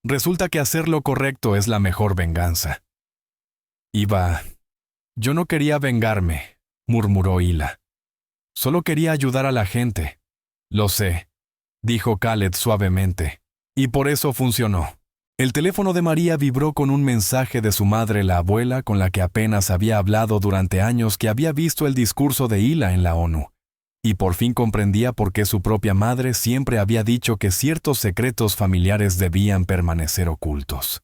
Resulta que hacer lo correcto es la mejor venganza». «Yo no quería vengarme», murmuró Hila. «Solo quería ayudar a la gente». «Lo sé», dijo Khaled suavemente. «Y por eso funcionó». El teléfono de María vibró con un mensaje de su madre, la abuela, con la que apenas había hablado durante años, que había visto el discurso de Hila en la ONU. Y por fin comprendía por qué su propia madre siempre había dicho que ciertos secretos familiares debían permanecer ocultos.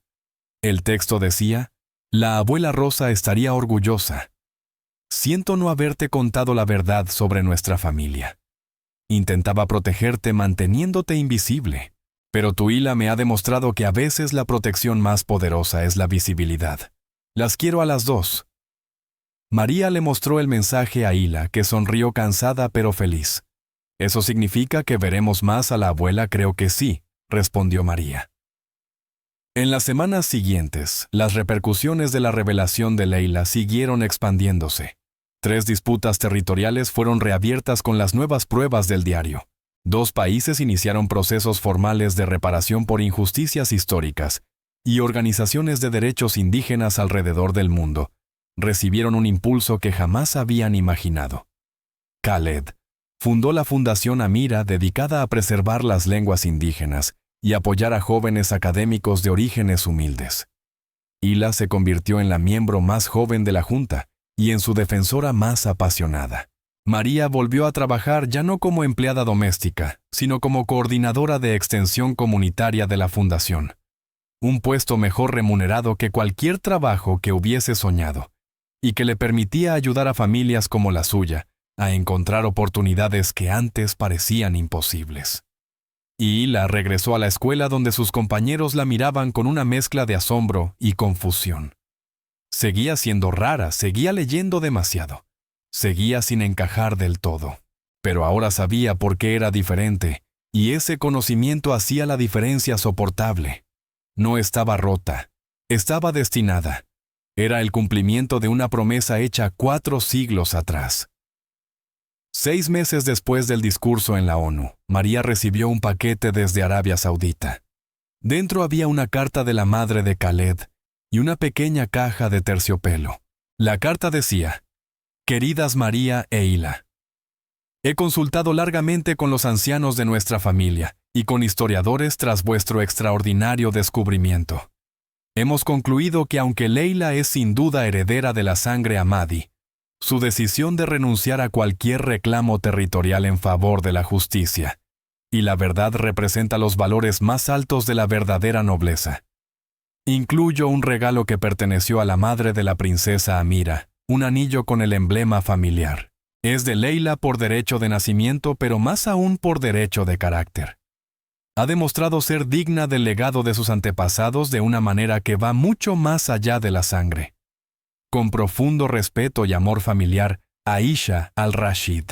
El texto decía: «La abuela Rosa estaría orgullosa. Siento no haberte contado la verdad sobre nuestra familia. Intentaba protegerte manteniéndote invisible, pero tu Hila me ha demostrado que a veces la protección más poderosa es la visibilidad. Las quiero a las dos». María le mostró el mensaje a Hila, que sonrió cansada pero feliz. «¿Eso significa que veremos más a la abuela?». «Creo que sí», respondió María. En las semanas siguientes, las repercusiones de la revelación de Leila siguieron expandiéndose. 3 disputas territoriales fueron reabiertas con las nuevas pruebas del diario. 2 países iniciaron procesos formales de reparación por injusticias históricas, y organizaciones de derechos indígenas alrededor del mundo recibieron un impulso que jamás habían imaginado. Khaled fundó la Fundación Amira, dedicada a preservar las lenguas indígenas y apoyar a jóvenes académicos de orígenes humildes. Hila se convirtió en la miembro más joven de la Junta y en su defensora más apasionada. María volvió a trabajar ya no como empleada doméstica, sino como coordinadora de extensión comunitaria de la Fundación. Un puesto mejor remunerado que cualquier trabajo que hubiese soñado, y que le permitía ayudar a familias como la suya a encontrar oportunidades que antes parecían imposibles. Y Hila regresó a la escuela, donde sus compañeros la miraban con una mezcla de asombro y confusión. Seguía siendo rara, seguía leyendo demasiado, seguía sin encajar del todo. Pero ahora sabía por qué era diferente, y ese conocimiento hacía la diferencia soportable. No estaba rota, estaba destinada. Era el cumplimiento de una promesa hecha 4 siglos atrás. 6 meses después del discurso en la ONU, María recibió un paquete desde Arabia Saudita. Dentro había una carta de la madre de Khaled y una pequeña caja de terciopelo. La carta decía: «Queridas María e Hila, he consultado largamente con los ancianos de nuestra familia y con historiadores tras vuestro extraordinario descubrimiento. Hemos concluido que aunque Leila es sin duda heredera de la sangre Ahmadi, su decisión de renunciar a cualquier reclamo territorial en favor de la justicia y la verdad representa los valores más altos de la verdadera nobleza. Incluyo un regalo que perteneció a la madre de la princesa Amira, un anillo con el emblema familiar. Es de Leila por derecho de nacimiento, pero más aún por derecho de carácter. Ha demostrado ser digna del legado de sus antepasados de una manera que va mucho más allá de la sangre. Con profundo respeto y amor familiar, Aisha al-Rashid.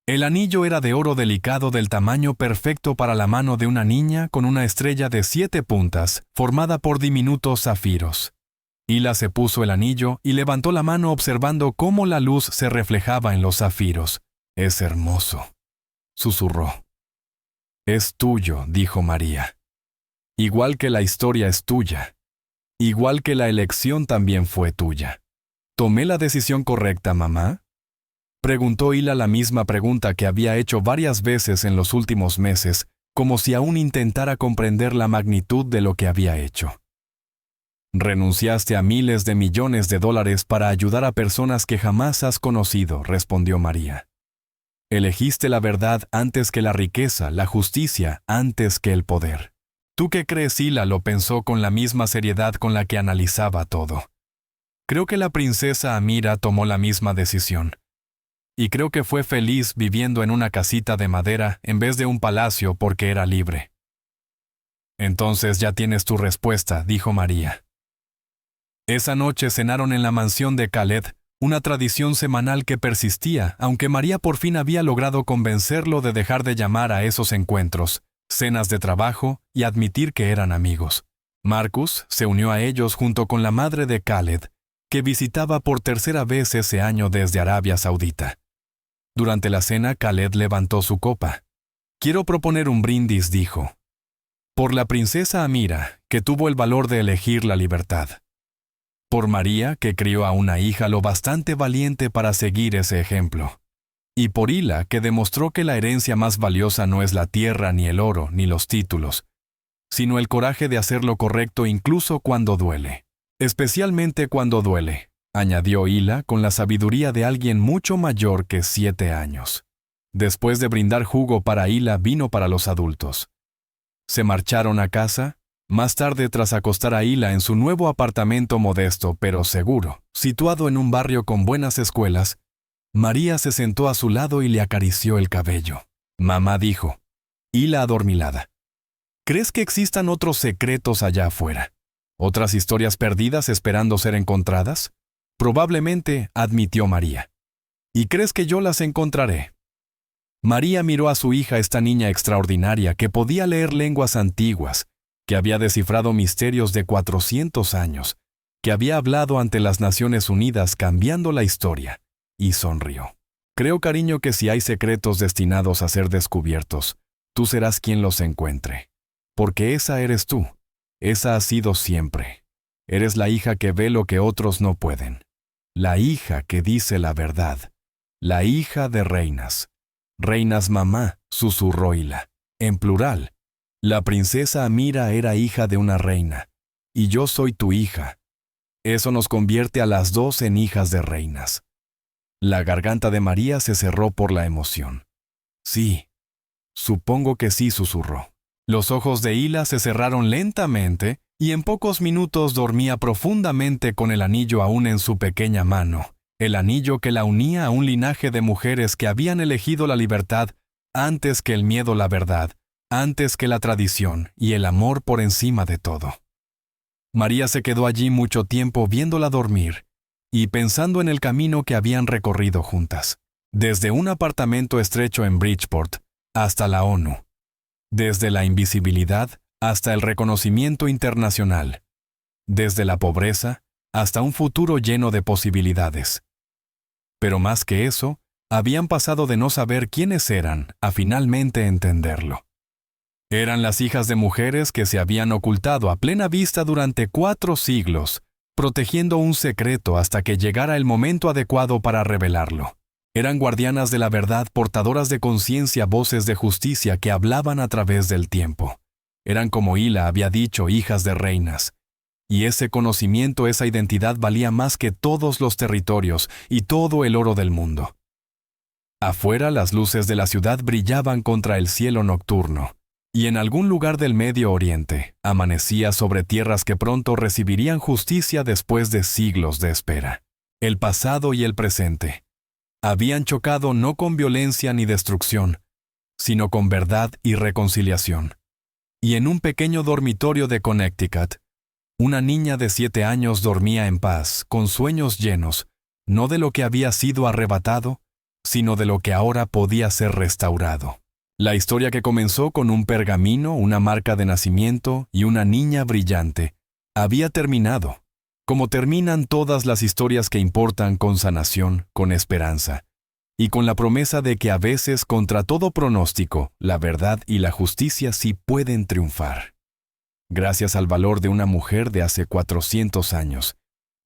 El anillo era de oro delicado del tamaño perfecto para la mano de una niña con una estrella de 7 puntas, formada por diminutos zafiros. Hila se puso el anillo y levantó la mano observando cómo la luz se reflejaba en los zafiros. «Es hermoso», susurró. «Es tuyo», dijo María. «Igual que la historia es tuya. Igual que la elección también fue tuya». «¿Tomé la decisión correcta, mamá?», preguntó Hila la misma pregunta que había hecho varias veces en los últimos meses, como si aún intentara comprender la magnitud de lo que había hecho. «Renunciaste a miles de millones de dólares para ayudar a personas que jamás has conocido», respondió María. «Elegiste la verdad antes que la riqueza, la justicia antes que el poder». «¿Tú qué crees?», Hila lo pensó con la misma seriedad con la que analizaba todo. «Creo que la princesa Amira tomó la misma decisión. Y creo que fue feliz viviendo en una casita de madera en vez de un palacio porque era libre». «Entonces ya tienes tu respuesta», dijo María. Esa noche cenaron en la mansión de Khaled, una tradición semanal que persistía, aunque María por fin había logrado convencerlo de dejar de llamar a esos encuentros, cenas de trabajo, y admitir que eran amigos. Marcus se unió a ellos junto con la madre de Khaled, que visitaba por tercera vez ese año desde Arabia Saudita. Durante la cena, Khaled levantó su copa. «Quiero proponer un brindis», dijo. «Por la princesa Amira, que tuvo el valor de elegir la libertad. Por María, que crió a una hija lo bastante valiente para seguir ese ejemplo. Y por Hila, que demostró que la herencia más valiosa no es la tierra, ni el oro, ni los títulos, sino el coraje de hacer lo correcto incluso cuando duele. Especialmente cuando duele», añadió Hila con la sabiduría de alguien mucho mayor que 7 años. Después de brindar jugo para Hila, vino para los adultos. Se marcharon a casa. Más tarde, tras acostar a Hila en su nuevo apartamento modesto pero seguro, situado en un barrio con buenas escuelas, María se sentó a su lado y le acarició el cabello. «Mamá», dijo, Hila adormilada, «¿crees que existan otros secretos allá afuera? ¿Otras historias perdidas esperando ser encontradas?» «Probablemente», admitió María. «¿Y crees que yo las encontraré?» María miró a su hija, esta niña extraordinaria que podía leer lenguas antiguas, que había descifrado misterios de 400 años, que había hablado ante las Naciones Unidas cambiando la historia, y sonrió. «Creo, cariño, que si hay secretos destinados a ser descubiertos, tú serás quien los encuentre. Porque esa eres tú. Esa has sido siempre. Eres la hija que ve lo que otros no pueden. La hija que dice la verdad. La hija de reinas». «Reinas, mamá», susurró Hila, en plural. «La princesa Amira era hija de una reina, y yo soy tu hija. Eso nos convierte a las dos en hijas de reinas». La garganta de María se cerró por la emoción. «Sí, supongo que sí», susurró. Los ojos de Hila se cerraron lentamente, y en pocos minutos dormía profundamente con el anillo aún en su pequeña mano, el anillo que la unía a un linaje de mujeres que habían elegido la libertad antes que el miedo, la verdad, antes que la tradición y el amor por encima de todo. María se quedó allí mucho tiempo viéndola dormir y pensando en el camino que habían recorrido juntas, desde un apartamento estrecho en Bridgeport hasta la ONU, desde la invisibilidad hasta el reconocimiento internacional, desde la pobreza hasta un futuro lleno de posibilidades. Pero más que eso, habían pasado de no saber quiénes eran a finalmente entenderlo. Eran las hijas de mujeres que se habían ocultado a plena vista durante 4 siglos, protegiendo un secreto hasta que llegara el momento adecuado para revelarlo. Eran guardianas de la verdad, portadoras de conciencia, voces de justicia que hablaban a través del tiempo. Eran, como Hila había dicho, hijas de reinas. Y ese conocimiento, esa identidad valía más que todos los territorios y todo el oro del mundo. Afuera, las luces de la ciudad brillaban contra el cielo nocturno. Y en algún lugar del Medio Oriente, amanecía sobre tierras que pronto recibirían justicia después de siglos de espera. El pasado y el presente. Habían chocado no con violencia ni destrucción, sino con verdad y reconciliación. Y en un pequeño dormitorio de Connecticut, una niña de 7 años dormía en paz, con sueños llenos, no de lo que había sido arrebatado, sino de lo que ahora podía ser restaurado. La historia que comenzó con un pergamino, una marca de nacimiento y una niña brillante, había terminado, como terminan todas las historias que importan, con sanación, con esperanza, y con la promesa de que a veces, contra todo pronóstico, la verdad y la justicia sí pueden triunfar. Gracias al valor de una mujer de hace 400 años,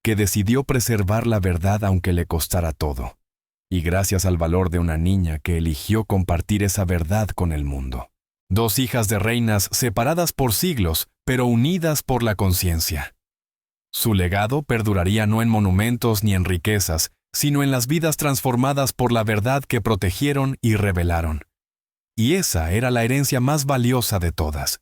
que decidió preservar la verdad aunque le costara todo. Y gracias al valor de una niña que eligió compartir esa verdad con el mundo. 2 hijas de reinas separadas por siglos, pero unidas por la conciencia. Su legado perduraría no en monumentos ni en riquezas, sino en las vidas transformadas por la verdad que protegieron y revelaron. Y esa era la herencia más valiosa de todas.